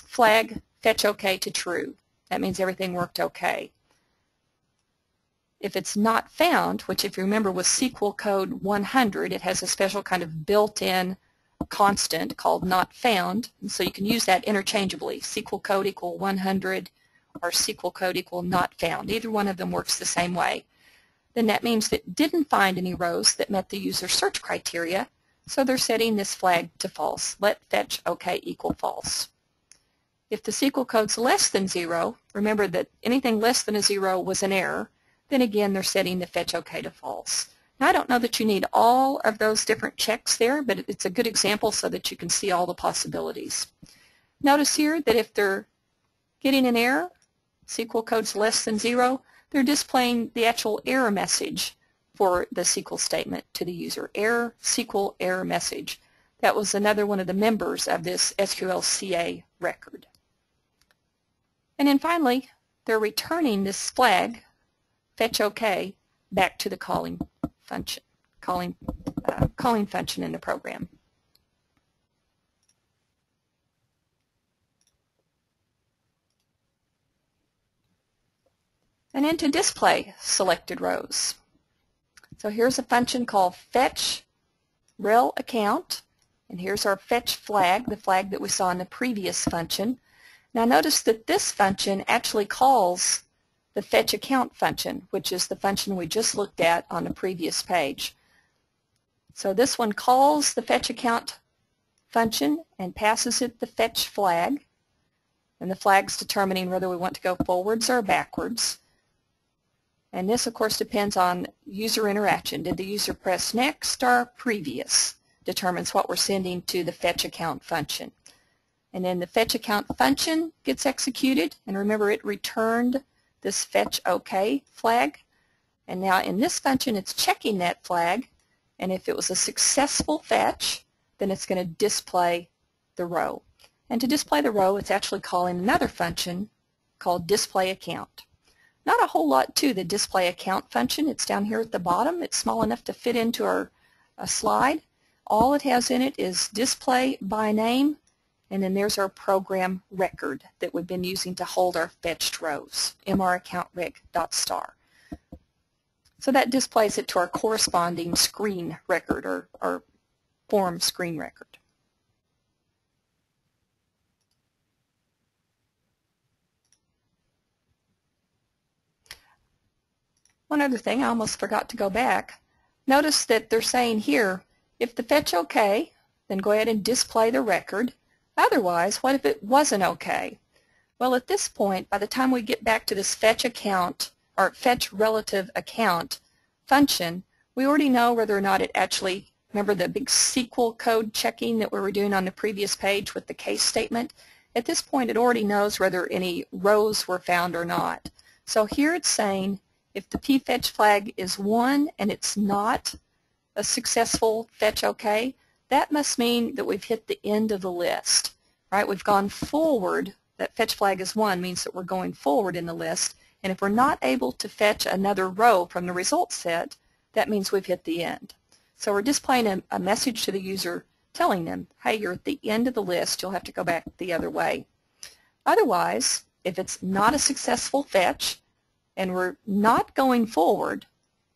flag, fetch OK to true. That means everything worked OK. If it's not found, which if you remember was SQL code 100, it has a special kind of built-in constant called not found, and so you can use that interchangeably. SQL code equal 100 or SQL code equal not found. Either one of them works the same way. Then that means that it didn't find any rows that met the user search criteria, so they're setting this flag to false. Let fetch OK equal false. If the SQL code's less than 0, remember that anything less than a 0 was an error, then again they're setting the fetch OK to false. Now I don't know that you need all of those different checks there, but it's a good example so that you can see all the possibilities. Notice here that if they're getting an error, SQL code's less than 0, they're displaying the actual error message for the SQL statement to the user. Error, SQL error message. That was another one of the members of this SQL CA record. And then finally, they're returning this flag, fetch OK, back to the calling function, calling function in the program. And then to display selected rows. So here's a function called fetch rel account, and here's our fetch flag, the flag that we saw in the previous function. Now notice that this function actually calls the fetch account function, which is the function we just looked at on the previous page. So this one calls the fetch account function and passes it the fetch flag, and the flag's determining whether we want to go forwards or backwards. And this of course depends on user interaction. Did the user press next or previous? Determines what we're sending to the fetch account function. And then the fetch account function gets executed, and remember it returned this fetch OK flag. And now in this function it's checking that flag, and if it was a successful fetch, then it's going to display the row. And to display the row, it's actually calling another function called display account. Not a whole lot to the display account function. It's down here at the bottom. It's small enough to fit into our slide. All it has in it is display by name, and then there's our program record that we've been using to hold our fetched rows, mraccountReg.star. So that displays it to our corresponding screen record or form screen record. One other thing, I almost forgot to go back. Notice that they're saying here, if the fetch okay, then go ahead and display the record. Otherwise, what if it wasn't okay? Well, at this point, by the time we get back to this fetch account or fetch relative account function, we already know whether or not it actually, remember the big SQL code checking that we were doing on the previous page with the case statement? At this point, it already knows whether any rows were found or not. So here it's saying if the pfetch flag is 1 and it's not a successful fetch okay, that must mean that we've hit the end of the list, right? We've gone forward. That fetch flag is 1 means that we're going forward in the list, and if we're not able to fetch another row from the result set, that means we've hit the end. So we're displaying a message to the user telling them, hey, you're at the end of the list, you'll have to go back the other way. Otherwise, if it's not a successful fetch and we're not going forward,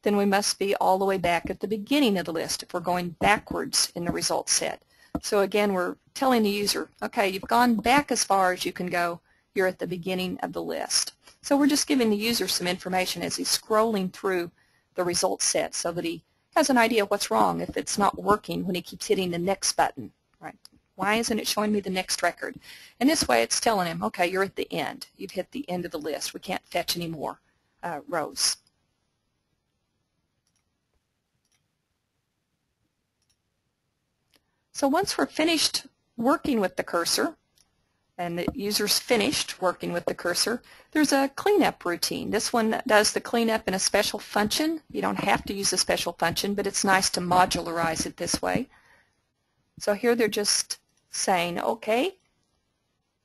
then we must be all the way back at the beginning of the list if we're going backwards in the result set. So again, we're telling the user, okay, you've gone back as far as you can go, you're at the beginning of the list. So we're just giving the user some information as he's scrolling through the result set so that he has an idea of what's wrong if it's not working when he keeps hitting the next button, right? Why isn't it showing me the next record? And this way it's telling him, okay, you're at the end. You've hit the end of the list. We can't fetch any more rows. So once we're finished working with the cursor, and the user's finished working with the cursor, there's a cleanup routine. This one does the cleanup in a special function. You don't have to use a special function, but it's nice to modularize it this way. So here they're just saying, okay,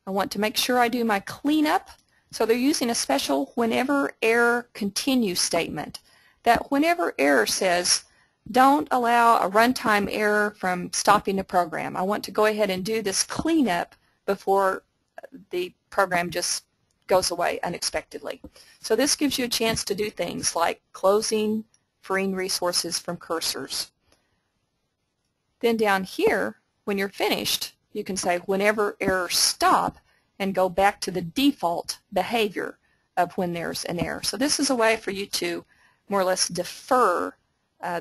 I want to make sure I do my cleanup. So they're using a special whenever error continue statement. That whenever error says, don't allow a runtime error from stopping the program. I want to go ahead and do this cleanup before the program just goes away unexpectedly. So this gives you a chance to do things like closing, freeing resources from cursors. Then down here, when you're finished, you can say whenever error stop and go back to the default behavior of when there's an error. So this is a way for you to more or less defer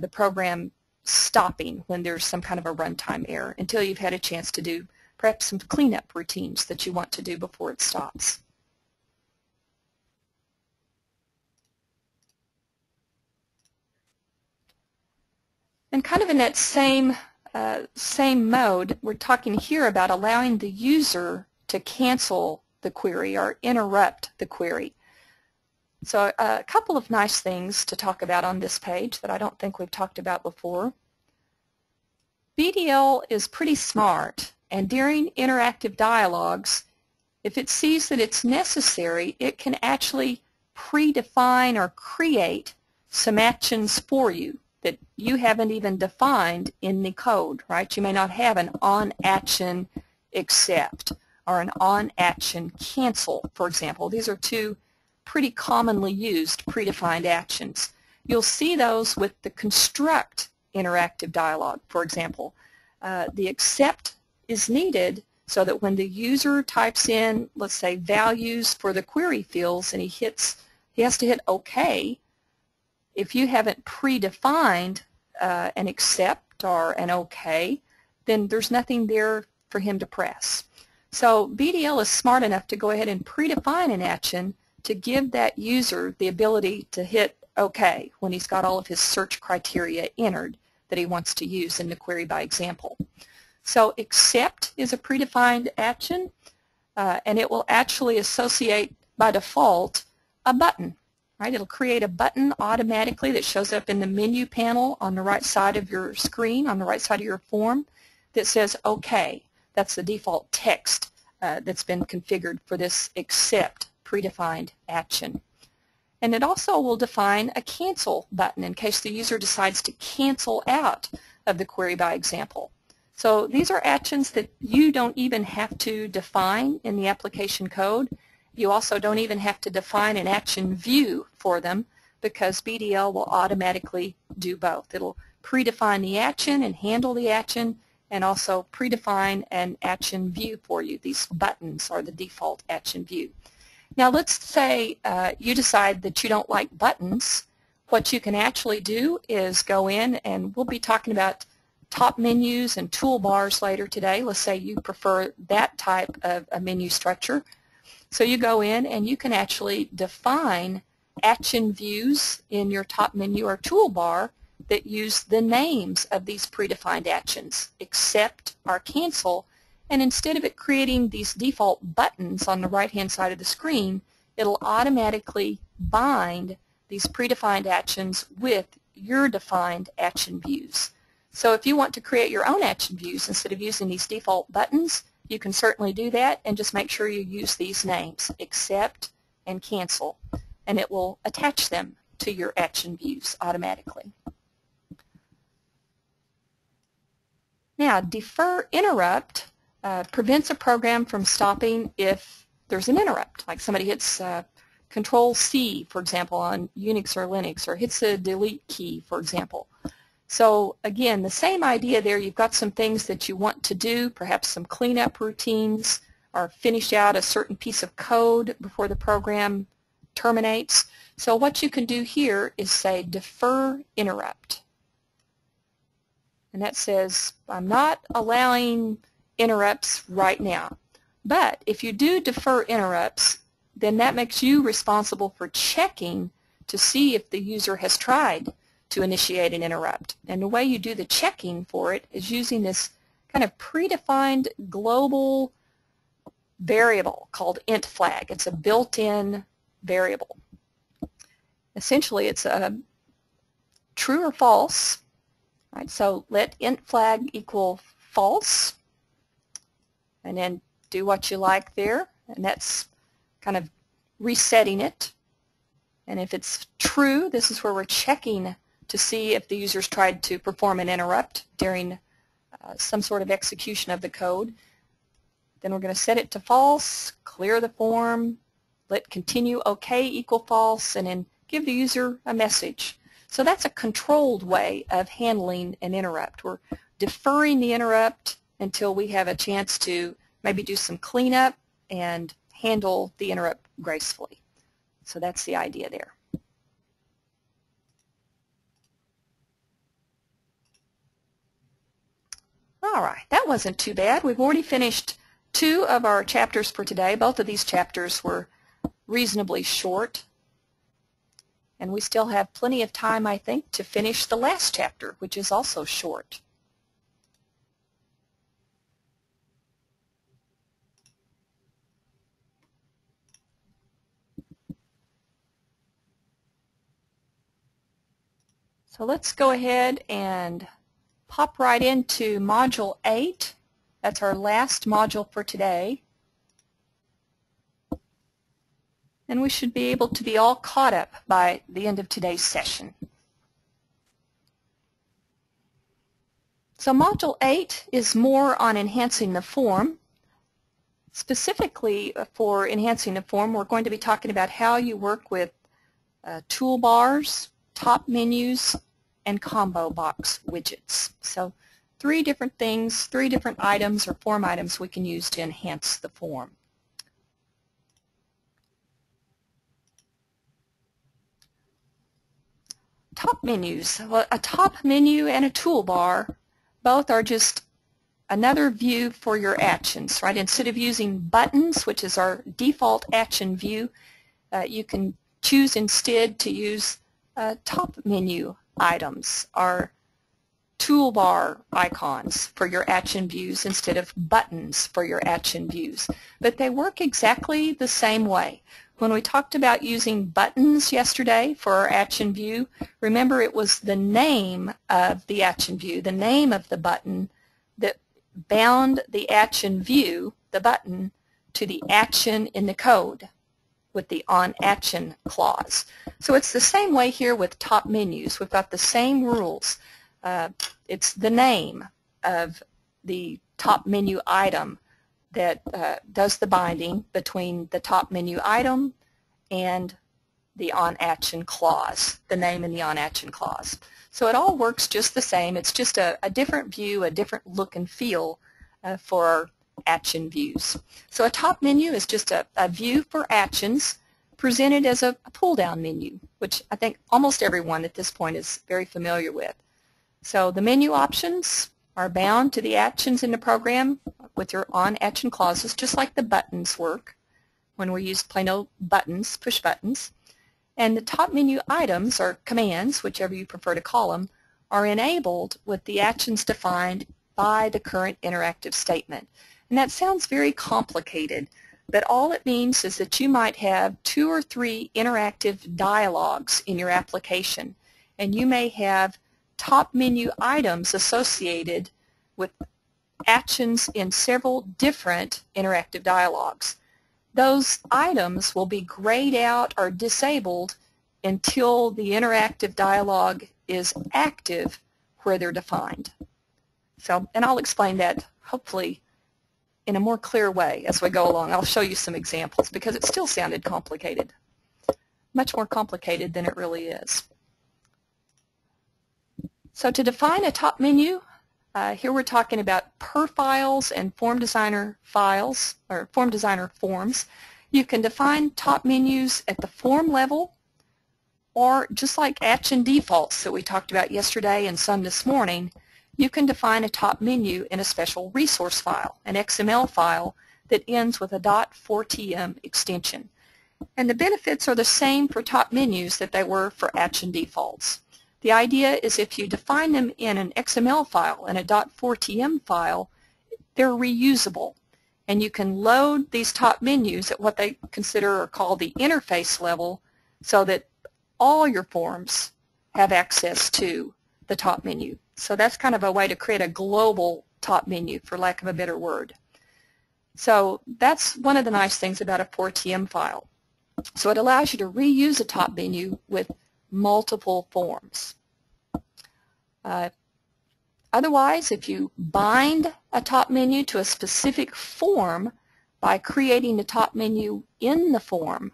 the program stopping when there's some kind of a runtime error until you've had a chance to do perhaps some cleanup routines that you want to do before it stops. And kind of in that same mode, we're talking here about allowing the user to cancel the query or interrupt the query. So a couple of nice things to talk about on this page that I don't think we've talked about before. BDL is pretty smart, and during interactive dialogues, if it sees that it's necessary, it can actually predefine or create some actions for you that you haven't even defined in the code, right? You may not have an on-action accept or an on-action cancel, for example. These are two pretty commonly used predefined actions. You'll see those with the construct interactive dialog, for example. The accept is needed so that when the user types in, let's say, values for the query fields and he has to hit OK, if you haven't predefined an accept or an OK, then there's nothing there for him to press. So BDL is smart enough to go ahead and predefine an action to give that user the ability to hit OK when he's got all of his search criteria entered that he wants to use in the query by example. So accept is a predefined action, and it will actually associate by default a button. Right? It'll create a button automatically that shows up in the menu panel on the right side of your screen, on the right side of your form, that says OK. That's the default text that's been configured for this accept predefined action. And it also will define a cancel button in case the user decides to cancel out of the query by example. So these are actions that you don't even have to define in the application code. You also don't even have to define an action view for them, because BDL will automatically do both. It'll predefine the action and handle the action, and also predefine an action view for you. These buttons are the default action view. Now let's say you decide that you don't like buttons. What you can actually do is go in, and we'll be talking about top menus and toolbars later today. Let's say you prefer that type of a menu structure. So you go in and you can actually define action views in your top menu or toolbar that use the names of these predefined actions, accept or cancel, and instead of it creating these default buttons on the right-hand side of the screen, it'll automatically bind these predefined actions with your defined action views. So if you want to create your own action views instead of using these default buttons, you can certainly do that, and just make sure you use these names, accept and cancel, and it will attach them to your action views automatically. Now, defer interrupt prevents a program from stopping if there's an interrupt, like somebody hits Control-C, for example, on Unix or Linux, or hits a delete key, for example. So again, the same idea there. You've got some things that you want to do, perhaps some cleanup routines, or finish out a certain piece of code before the program terminates. So what you can do here is say defer interrupt. And that says, I'm not allowing interrupts right now. But if you do defer interrupts, then that makes you responsible for checking to see if the user has tried to initiate an interrupt. And the way you do the checking for it is using this kind of predefined global variable called int flag. It's a built-in variable. Essentially, it's a true or false. Right, so let int flag equal false, and then do what you like there, and that's kind of resetting it. And if it's true, this is where we're checking to see if the user's tried to perform an interrupt during some sort of execution of the code. Then we're going to set it to false, clear the form, let continue OK equal false, and then give the user a message. So that's a controlled way of handling an interrupt. We're deferring the interrupt until we have a chance to maybe do some cleanup and handle the interrupt gracefully. So that's the idea there. All right, that wasn't too bad. We've already finished 2 of our chapters for today. Both of these chapters were reasonably short. And we still have plenty of time, I think, to finish the last chapter, which is also short. So let's go ahead and pop right into Module 8. That's our last module for today. And we should be able to be all caught up by the end of today's session. So Module 8 is more on enhancing the form. Specifically for enhancing the form, we're going to be talking about how you work with toolbars, top menus, and combo box widgets. So 3 different things, 3 different items or form items we can use to enhance the form. Top menus. Well, a top menu and a toolbar both are just another view for your actions, right? Instead of using buttons, which is our default action view, you can choose instead to use top menu items or toolbar icons for your action views instead of buttons for your action views. But they work exactly the same way. When we talked about using buttons yesterday for our action view, remember it was the name of the action view, the name of the button that bound the action view, the button, to the action in the code with the on action clause. So it's the same way here with top menus. We've got the same rules. It's the name of the top menu item that does the binding between the top menu item and the on action clause, the name in the on action clause. So it all works just the same. It's just a different view, a different look and feel for our action views. So a top menu is just a view for actions presented as a pull-down menu, which I think almost everyone at this point is very familiar with. So the menu options are bound to the actions in the program with your on action clauses, just like the buttons work when we use plain old buttons, push buttons. And the top menu items, or commands, whichever you prefer to call them, are enabled with the actions defined by the current interactive statement. And that sounds very complicated, but all it means is that you might have 2 or 3 interactive dialogues in your application, and you may have top menu items associated with actions in several different interactive dialogues. Those items will be grayed out or disabled until the interactive dialogue is active where they're defined. So, and I'll explain that hopefully in a more clear way as we go along. I'll show you some examples because it still sounded complicated, much more complicated than it really is. So to define a top menu, here we're talking about per files and form designer files, or form designer forms. You can define top menus at the form level, or just like action defaults that we talked about yesterday and some this morning, you can define a top menu in a special resource file, an XML file that ends with a .4tm extension. And the benefits are the same for top menus that they were for action defaults. The idea is if you define them in an XML file and a .4tm file, they're reusable. And you can load these top menus at what they consider or call the interface level so that all your forms have access to the top menu. So that's kind of a way to create a global top menu, for lack of a better word. So that's one of the nice things about a 4tm file. So it allows you to reuse a top menu with multiple forms. Otherwise, if you bind a top menu to a specific form by creating the top menu in the form,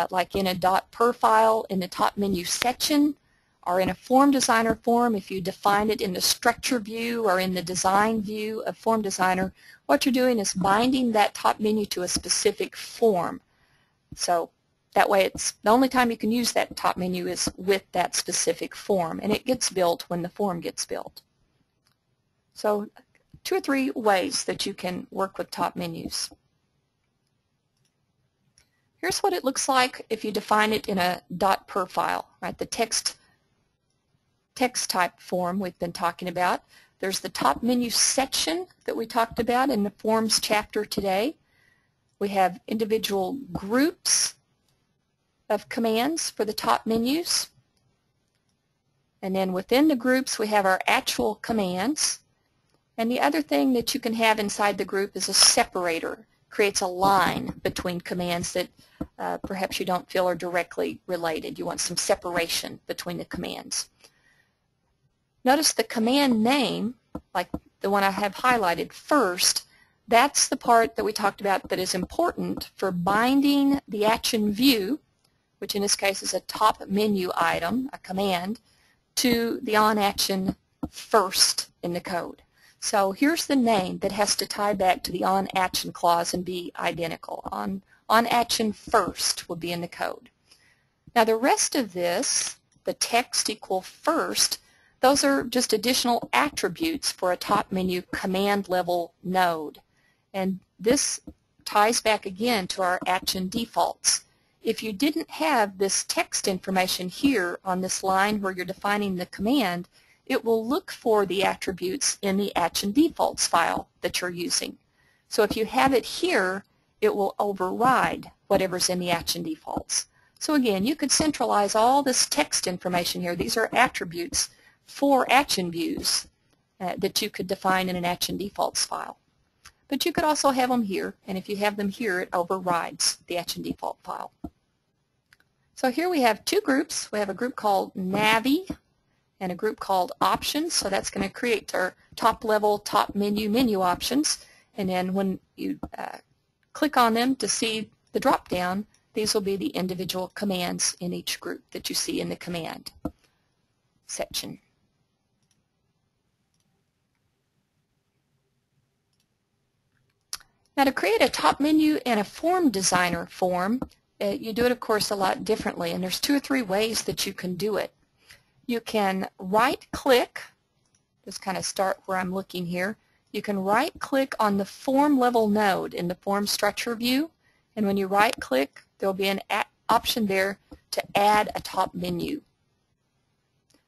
like in a .per file in the top menu section, or in a form designer form, if you define it in the structure view or in the design view of form designer, what you're doing is binding that top menu to a specific form. So that way it's the only time you can use that top menu is with that specific form, and it gets built when the form gets built. So 2 or 3 ways that you can work with top menus. Here's what it looks like if you define it in a .per file, right? The text type form we've been talking about. There's the top menu section that we talked about in the forms chapter today. We have individual groups of commands for the top menus. And then within the groups we have our actual commands. And the other thing that you can have inside the group is a separator. Creates a line between commands that perhaps you don't feel are directly related. You want some separation between the commands. Notice the command name, like the one I have highlighted first, that's the part that we talked about that is important for binding the action view, which in this case is a top menu item, a command, to the on action first in the code. So here's the name that has to tie back to the on action clause and be identical. On action first will be in the code. Now the rest of this, the text equal first, those are just additional attributes for a top menu command level node. And this ties back again to our action defaults. If you didn't have this text information here on this line where you're defining the command, it will look for the attributes in the action defaults file that you're using. So if you have it here, it will override whatever's in the action defaults. So again, you could centralize all this text information here. These are attributes for action views that you could define in an action defaults file. But you could also have them here, and if you have them here, it overrides the action default file. So here we have 2 groups. We have a group called Navi and a group called Options. So that's going to create our top level, top menu options. And then when you click on them to see the drop down, these will be the individual commands in each group that you see in the command section. Now to create a top menu in a form designer form, you do it of course a lot differently, and there's 2 or 3 ways that you can do it. You can right click, just kind of start where I'm looking here. You can right click on the form level node in the form structure view, and when you right click there'll be an option there to add a top menu.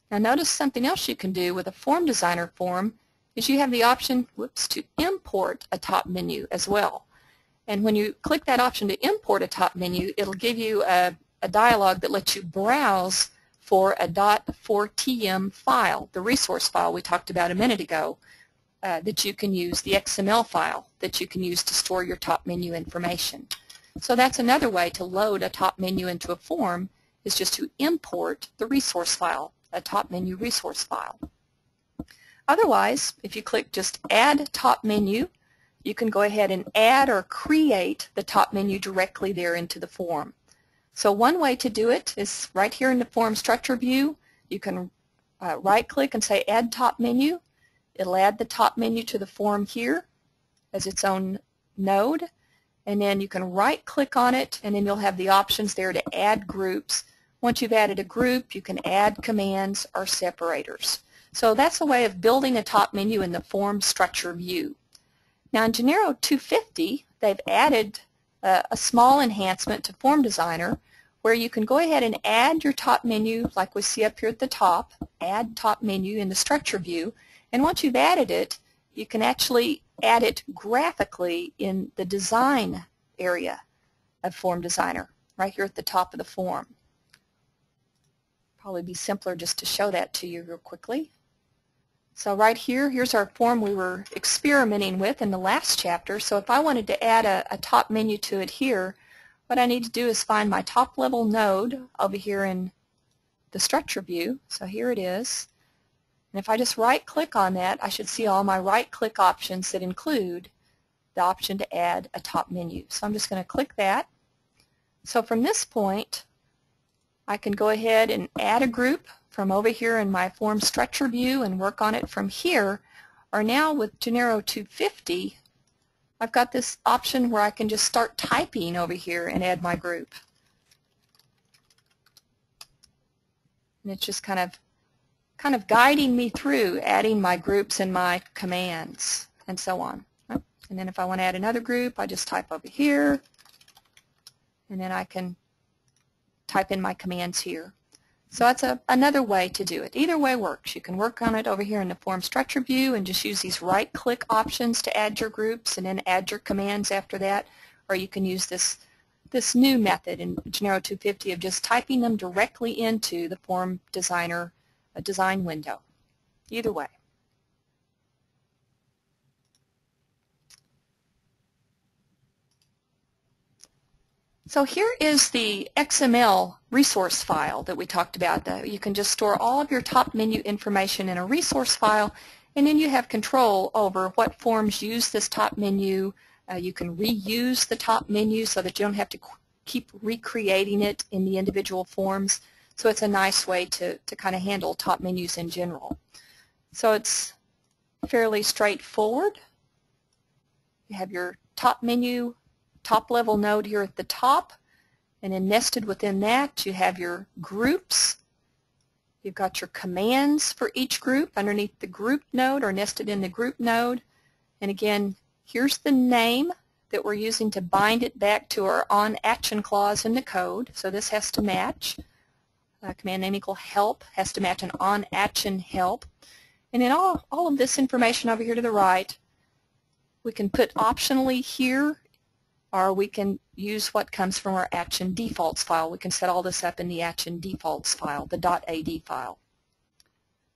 Now notice something else you can do with a form designer form is you have the option, to import a top menu as well. And when you click that option to import a top menu, it'll give you a dialog that lets you browse for a .4tm file, the resource file we talked about a minute ago, that you can use, the XML file that you can use to store your top menu information. So that's another way to load a top menu into a form, is just to import the resource file, a top menu resource file. Otherwise, if you click just Add Top Menu, you can go ahead and add or create the top menu directly there into the form. So one way to do it is right here in the form structure view. You can right-click and say Add Top Menu. It'll add the top menu to the form here as its own node. And then you can right-click on it, and then you'll have the options there to add groups. Once you've added a group, you can add commands or separators. So that's a way of building a top menu in the form structure view. Now in Genero 250, they've added a small enhancement to Form Designer where you can go ahead and add your top menu like we see up here at the top, add top menu in the structure view, and once you've added it, you can actually add it graphically in the design area of Form Designer, right here at the top of the form. Probably be simpler just to show that to you real quickly. So right here, here's our form we were experimenting with in the last chapter. So if I wanted to add a top menu to it here, what I need to do is find my top level node over here in the structure view. So here it is. And if I just right click on that, I should see all my right click options that include the option to add a top menu. So I'm just going to click that. So from this point, I can go ahead and add a group from over here in my form structure view and work on it from here. Or now with Genero 250, I've got this option where I can just start typing over here and add my group. And it's just kind of guiding me through adding my groups and my commands and so on. And then if I want to add another group, I just type over here, and then I can type in my commands here. So that's another way to do it. Either way works. You can work on it over here in the form structure view and just use these right-click options to add your groups and then add your commands after that, or you can use this new method in Genero 250 of just typing them directly into the Form Designer design window. Either way. So here is the XML resource file that we talked about. You can just store all of your top menu information in a resource file, and then you have control over what forms use this top menu. You can reuse the top menu so that you don't have to keep recreating it in the individual forms. So it's a nice way to kind of handle top menus in general. So it's fairly straightforward. You have your top menu, top level node here at the top, and then nested within that you have your groups. You've got your commands for each group underneath the group node or nested in the group node. And again, here's the name that we're using to bind it back to our on action clause in the code. So this has to match. Command name equal help has to match an on action help. And then all of this information over here to the right, we can put optionally here, or we can use what comes from our action defaults file. We can set all this up in the action defaults file, the .ad file.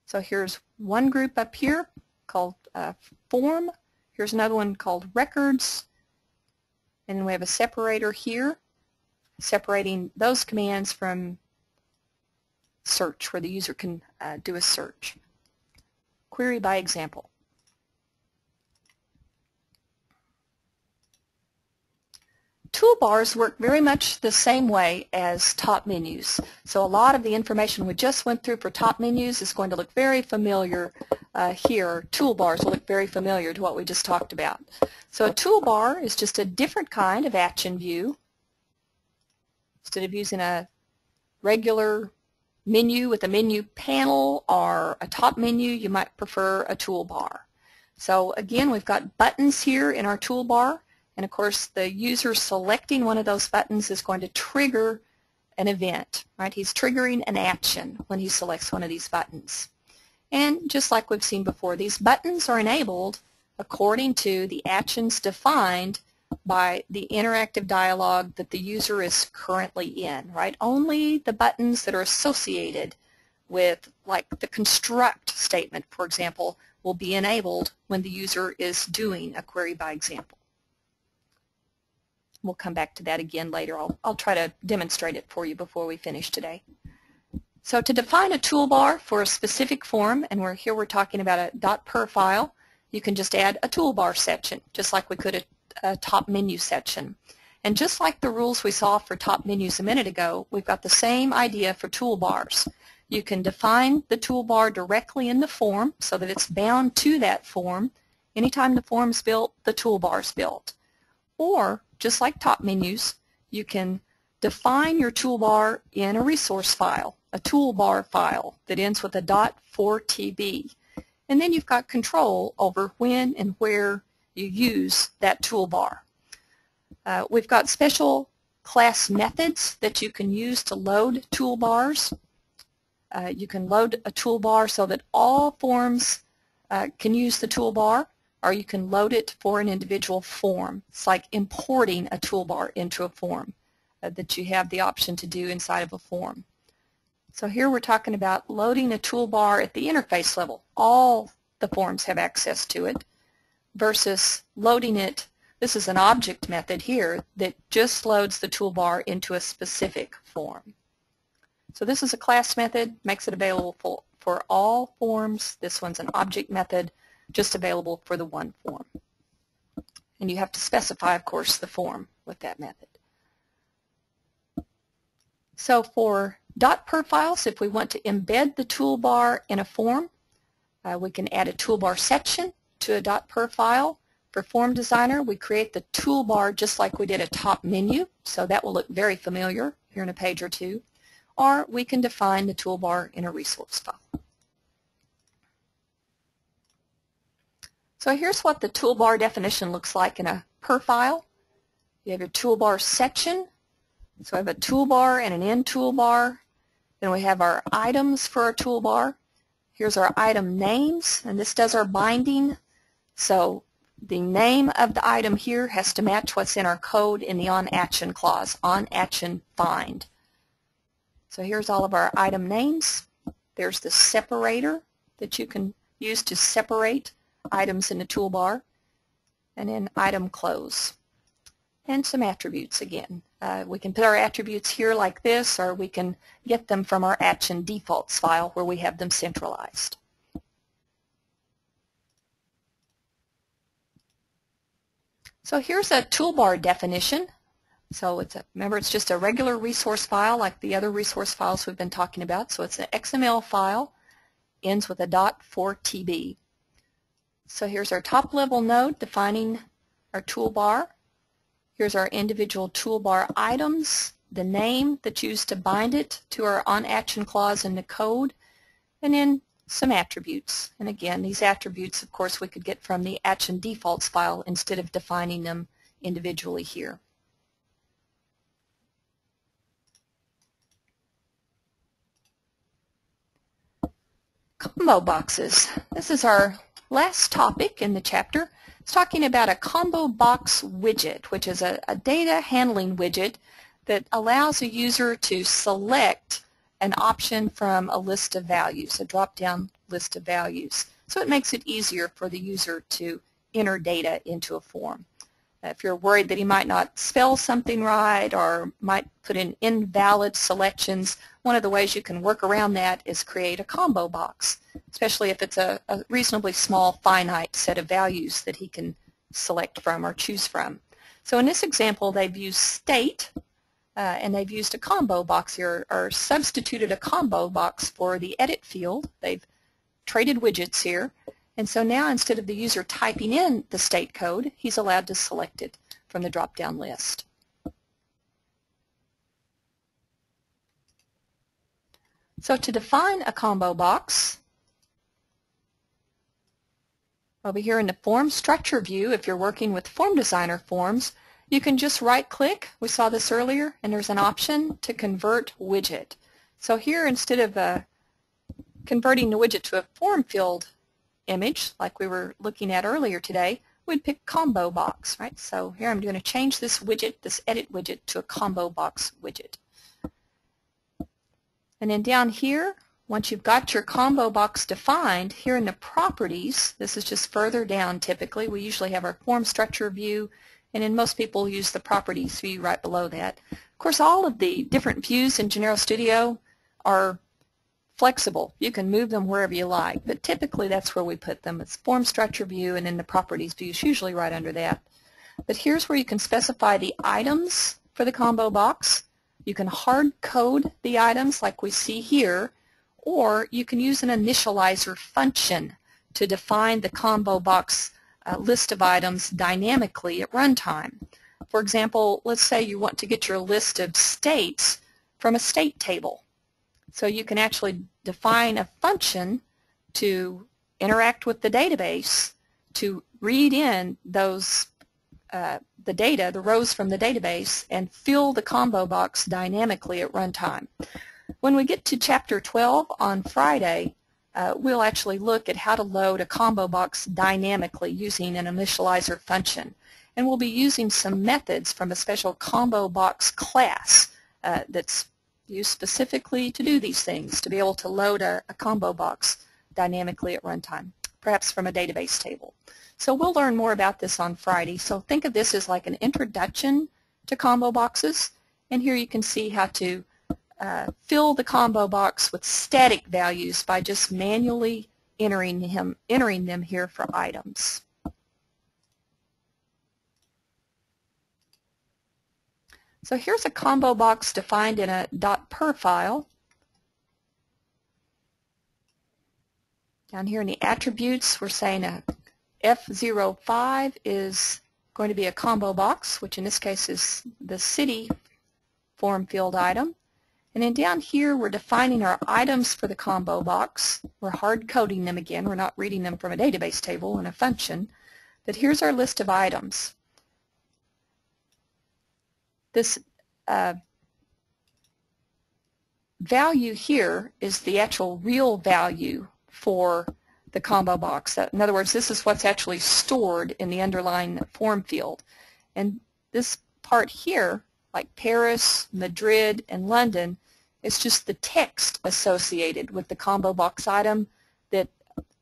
So here's one group up here called form. Here's another one called records. And then we have a separator here separating those commands from search, where the user can do a search. Query by example. Toolbars work very much the same way as top menus. So a lot of the information we just went through for top menus is going to look very familiar here. Toolbars will look very familiar to what we just talked about. So a toolbar is just a different kind of action view. Instead of using a regular menu with a menu panel or a top menu, you might prefer a toolbar. So again, we've got buttons here in our toolbar. And of course, the user selecting one of those buttons is going to trigger an event, right? He's triggering an action when he selects one of these buttons. And just like we've seen before, these buttons are enabled according to the actions defined by the interactive dialog that the user is currently in, right? Only the buttons that are associated with, like the construct statement, for example, will be enabled when the user is doing a query by example. We'll come back to that again later. I'll try to demonstrate it for you before we finish today. So to define a toolbar for a specific form, and we're talking about a .per file, you can just add a toolbar section, just like we could a top menu section. And just like the rules we saw for top menus a minute ago, we've got the same idea for toolbars. You can define the toolbar directly in the form so that it's bound to that form. Anytime the form's built, the toolbar's built. Or, just like top menus, you can define your toolbar in a resource file, a toolbar file that ends with a .4tb. And then you've got control over when and where you use that toolbar. We've got special class methods that you can use to load toolbars. You can load a toolbar so that all forms can use the toolbar, or you can load it for an individual form. It's like importing a toolbar into a form that you have the option to do inside of a form. So here we're talking about loading a toolbar at the interface level. All the forms have access to it, versus loading it. This is an object method here that just loads the toolbar into a specific form. So this is a class method, makes it available for all forms. This one's an object method, just available for the one form. And you have to specify, of course, the form with that method. So for .per files, if we want to embed the toolbar in a form, we can add a toolbar section to a .per file. For Form Designer, we create the toolbar just like we did a top menu, so that will look very familiar here in a page or two. Or we can define the toolbar in a resource file. So here's what the toolbar definition looks like in a per file. You have your toolbar section. So I have a toolbar and an end toolbar. Then we have our items for our toolbar. Here's our item names, and this does our binding. So the name of the item here has to match what's in our code in the on-action clause, on-action find. So here's all of our item names. There's the separator that you can use to separate items in the toolbar, and then item close. And some attributes again. We can put our attributes here like this, or we can get them from our action defaults file where we have them centralized. So here's a toolbar definition. So remember, it's just a regular resource file like the other resource files we've been talking about. So it's an XML file, ends with a .4tb. So here's our top level node defining our toolbar. Here's our individual toolbar items, the name that's used to bind it to our on-action clause in the code, and then some attributes. And again, these attributes, of course, we could get from the action defaults file instead of defining them individually here. Combo boxes. This is our last topic in the chapter. It's talking about a combo box widget, which is a data handling widget that allows a user to select an option from a list of values, a drop-down list of values. So it makes it easier for the user to enter data into a form. If you're worried that he might not spell something right or might put in invalid selections, one of the ways you can work around that is create a combo box, especially if it's a reasonably small finite set of values that he can select from or choose from. So in this example, they've used state, and they've used a combo box here, or substituted a combo box for the edit field. They've traded widgets here. And so now instead of the user typing in the state code, he's allowed to select it from the drop-down list. So to define a combo box, over here in the form structure view, if you're working with Form Designer forms, you can just right-click, we saw this earlier, and there's an option to convert widget. So here, instead of converting the widget to a form field image, like we were looking at earlier today, we'd pick combo box, right? So here I'm going to change this widget, this edit widget, to a combo box widget. And then down here, once you've got your combo box defined, here in the properties, this is just further down typically, we usually have our form structure view, and then most people use the properties view right below that. Of course, all of the different views in Genero Studio are flexible. You can move them wherever you like, but typically that's where we put them. It's form structure view, and then the properties view is usually right under that. But here's where you can specify the items for the combo box. You can hard code the items like we see here, or you can use an initializer function to define the combo box list of items dynamically at runtime. For example, let's say you want to get your list of states from a state table. So you can actually define a function to interact with the database to read in those the data, the rows from the database, and fill the combo box dynamically at runtime. When we get to Chapter 12 on Friday, we'll actually look at how to load a combo box dynamically using an initializer function. And we'll be using some methods from a special combo box class that's used specifically to do these things, to be able to load a combo box dynamically at runtime, perhaps from a database table. So we'll learn more about this on Friday. So think of this as like an introduction to combo boxes. And here you can see how to fill the combo box with static values by just manually entering them here for items. So here's a combo box defined in a .per file. Down here in the attributes, we're saying a F05 is going to be a combo box, which in this case is the city form field item. And then down here, we're defining our items for the combo box. We're hard coding them again. We're not reading them from a database table in a function. But here's our list of items. This value here is the actual real value for the combo box. In other words, this is what's actually stored in the underlying form field. And this part here, like Paris, Madrid, and London, is just the text associated with the combo box item that,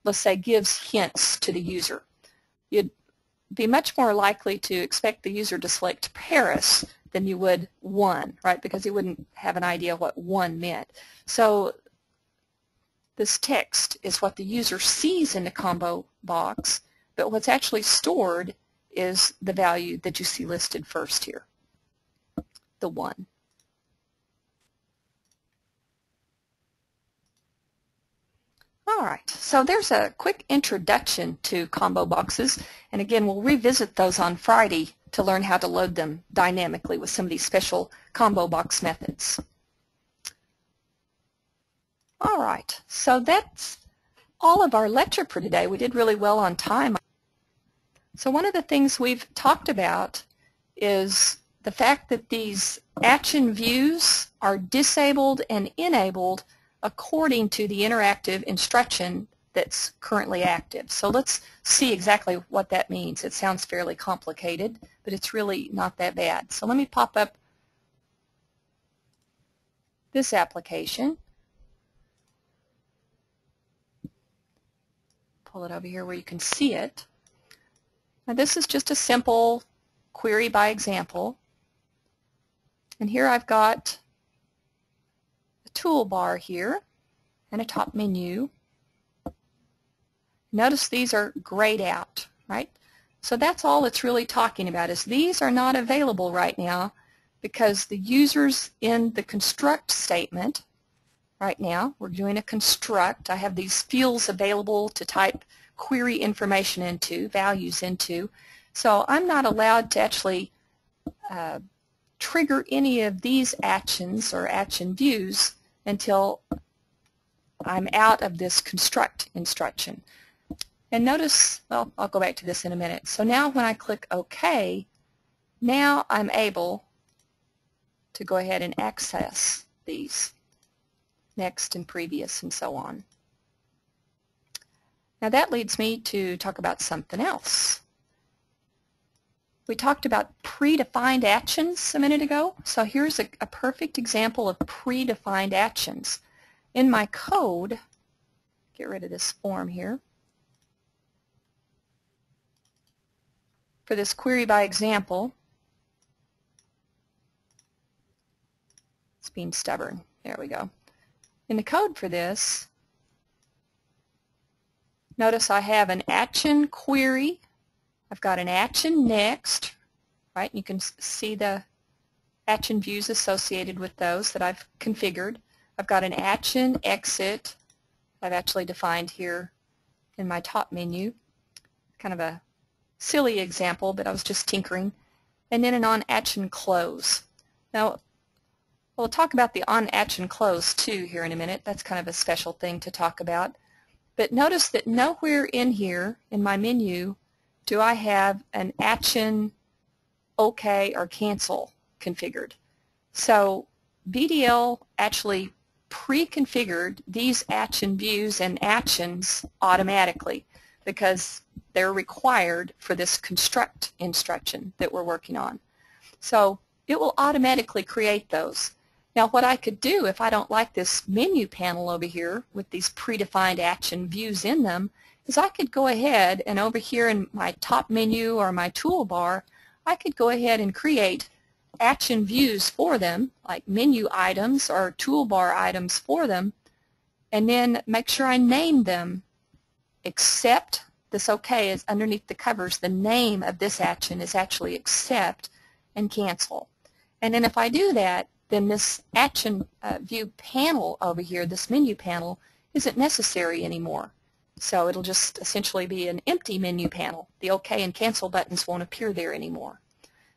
let's say, gives hints to the user. You'd be much more likely to expect the user to select Paris than you would 1, right? Because he wouldn't have an idea what 1 meant. So this text is what the user sees in the combo box, but what's actually stored is the value that you see listed first here, the 1. All right, so there's a quick introduction to combo boxes, and again, we'll revisit those on Friday to learn how to load them dynamically with some of these special combo box methods. All right, so that's all of our lecture for today. We did really well on time. So one of the things we've talked about is the fact that these action views are disabled and enabled according to the interactive instruction that's currently active. So let's see exactly what that means. It sounds fairly complicated, but it's really not that bad. So let me pop up this application. Pull it over here where you can see it. Now this is just a simple query by example. And here I've got a toolbar here and a top menu. Notice these are grayed out, right? So that's all it's really talking about, is these are not available right now because the users in the construct statement right now, we're doing a construct. I have these fields available to type query information into, values into. So I'm not allowed to actually trigger any of these actions or action views until I'm out of this construct instruction. And notice, well, I'll go back to this in a minute. So now when I click OK, now I'm able to go ahead and access these. Next and previous and so on. Now that leads me to talk about something else. We talked about predefined actions a minute ago. So here's a perfect example of predefined actions. In my code, get rid of this form here. For this query by example, it's being stubborn. There we go. In the code for this, notice I have an action query. I've got an action next, right? You can see the action views associated with those that I've configured. I've got an action exit I've actually defined here in my top menu. Kind of a silly example, but I was just tinkering. And then an on action close. Now, we'll talk about the on action close too here in a minute. That's kind of a special thing to talk about. But notice that nowhere in here in my menu do I have an action OK or cancel configured. So VDL actually pre-configured these action views and actions automatically because they're required for this construct instruction that we're working on. So it will automatically create those. Now what I could do if I don't like this menu panel over here with these predefined action views in them is I could go ahead and over here in my top menu or my toolbar, I could go ahead and create action views for them, like menu items or toolbar items for them, and then make sure I name them except this OK is underneath the covers. The name of this action is actually accept and cancel. And then if I do that, then this action view panel over here, this menu panel, isn't necessary anymore. So it'll just essentially be an empty menu panel. The OK and cancel buttons won't appear there anymore.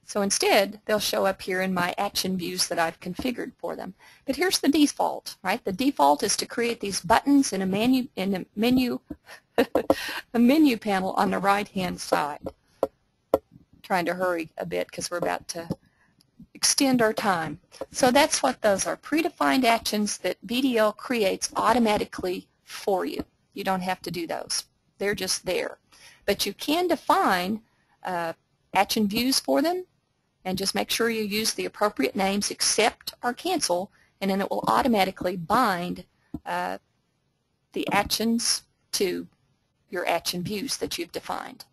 So instead, they'll show up here in my action views that I've configured for them. But here's the default, right? The default is to create these buttons in a menu a menu panel on the right-hand side. Trying to hurry a bit because we're about to extend our time. So that's what those are, predefined actions that VDL creates automatically for you. You don't have to do those. They're just there. But you can define action views for them and just make sure you use the appropriate names, accept or cancel, and then it will automatically bind the actions to your action views that you've defined.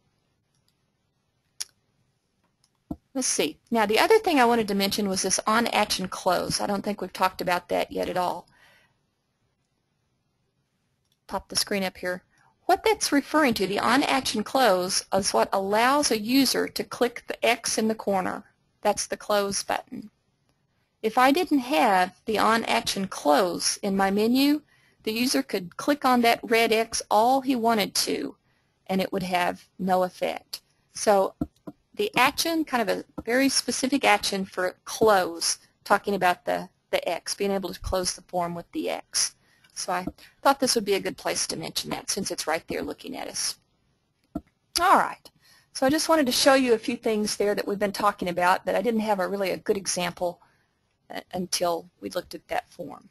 Let's see. Now the other thing I wanted to mention was this on action close. I don't think we've talked about that yet at all. Pop the screen up here. What that's referring to, the on action close, is what allows a user to click the X in the corner. That's the close button. If I didn't have the on action close in my menu, the user could click on that red X all he wanted to, and it would have no effect. So the action, kind of a very specific action for close, talking about the X, being able to close the form with the X. So I thought this would be a good place to mention that since it's right there looking at us. All right. So I just wanted to show you a few things there that we've been talking about, but I didn't have really a good example until we looked at that form.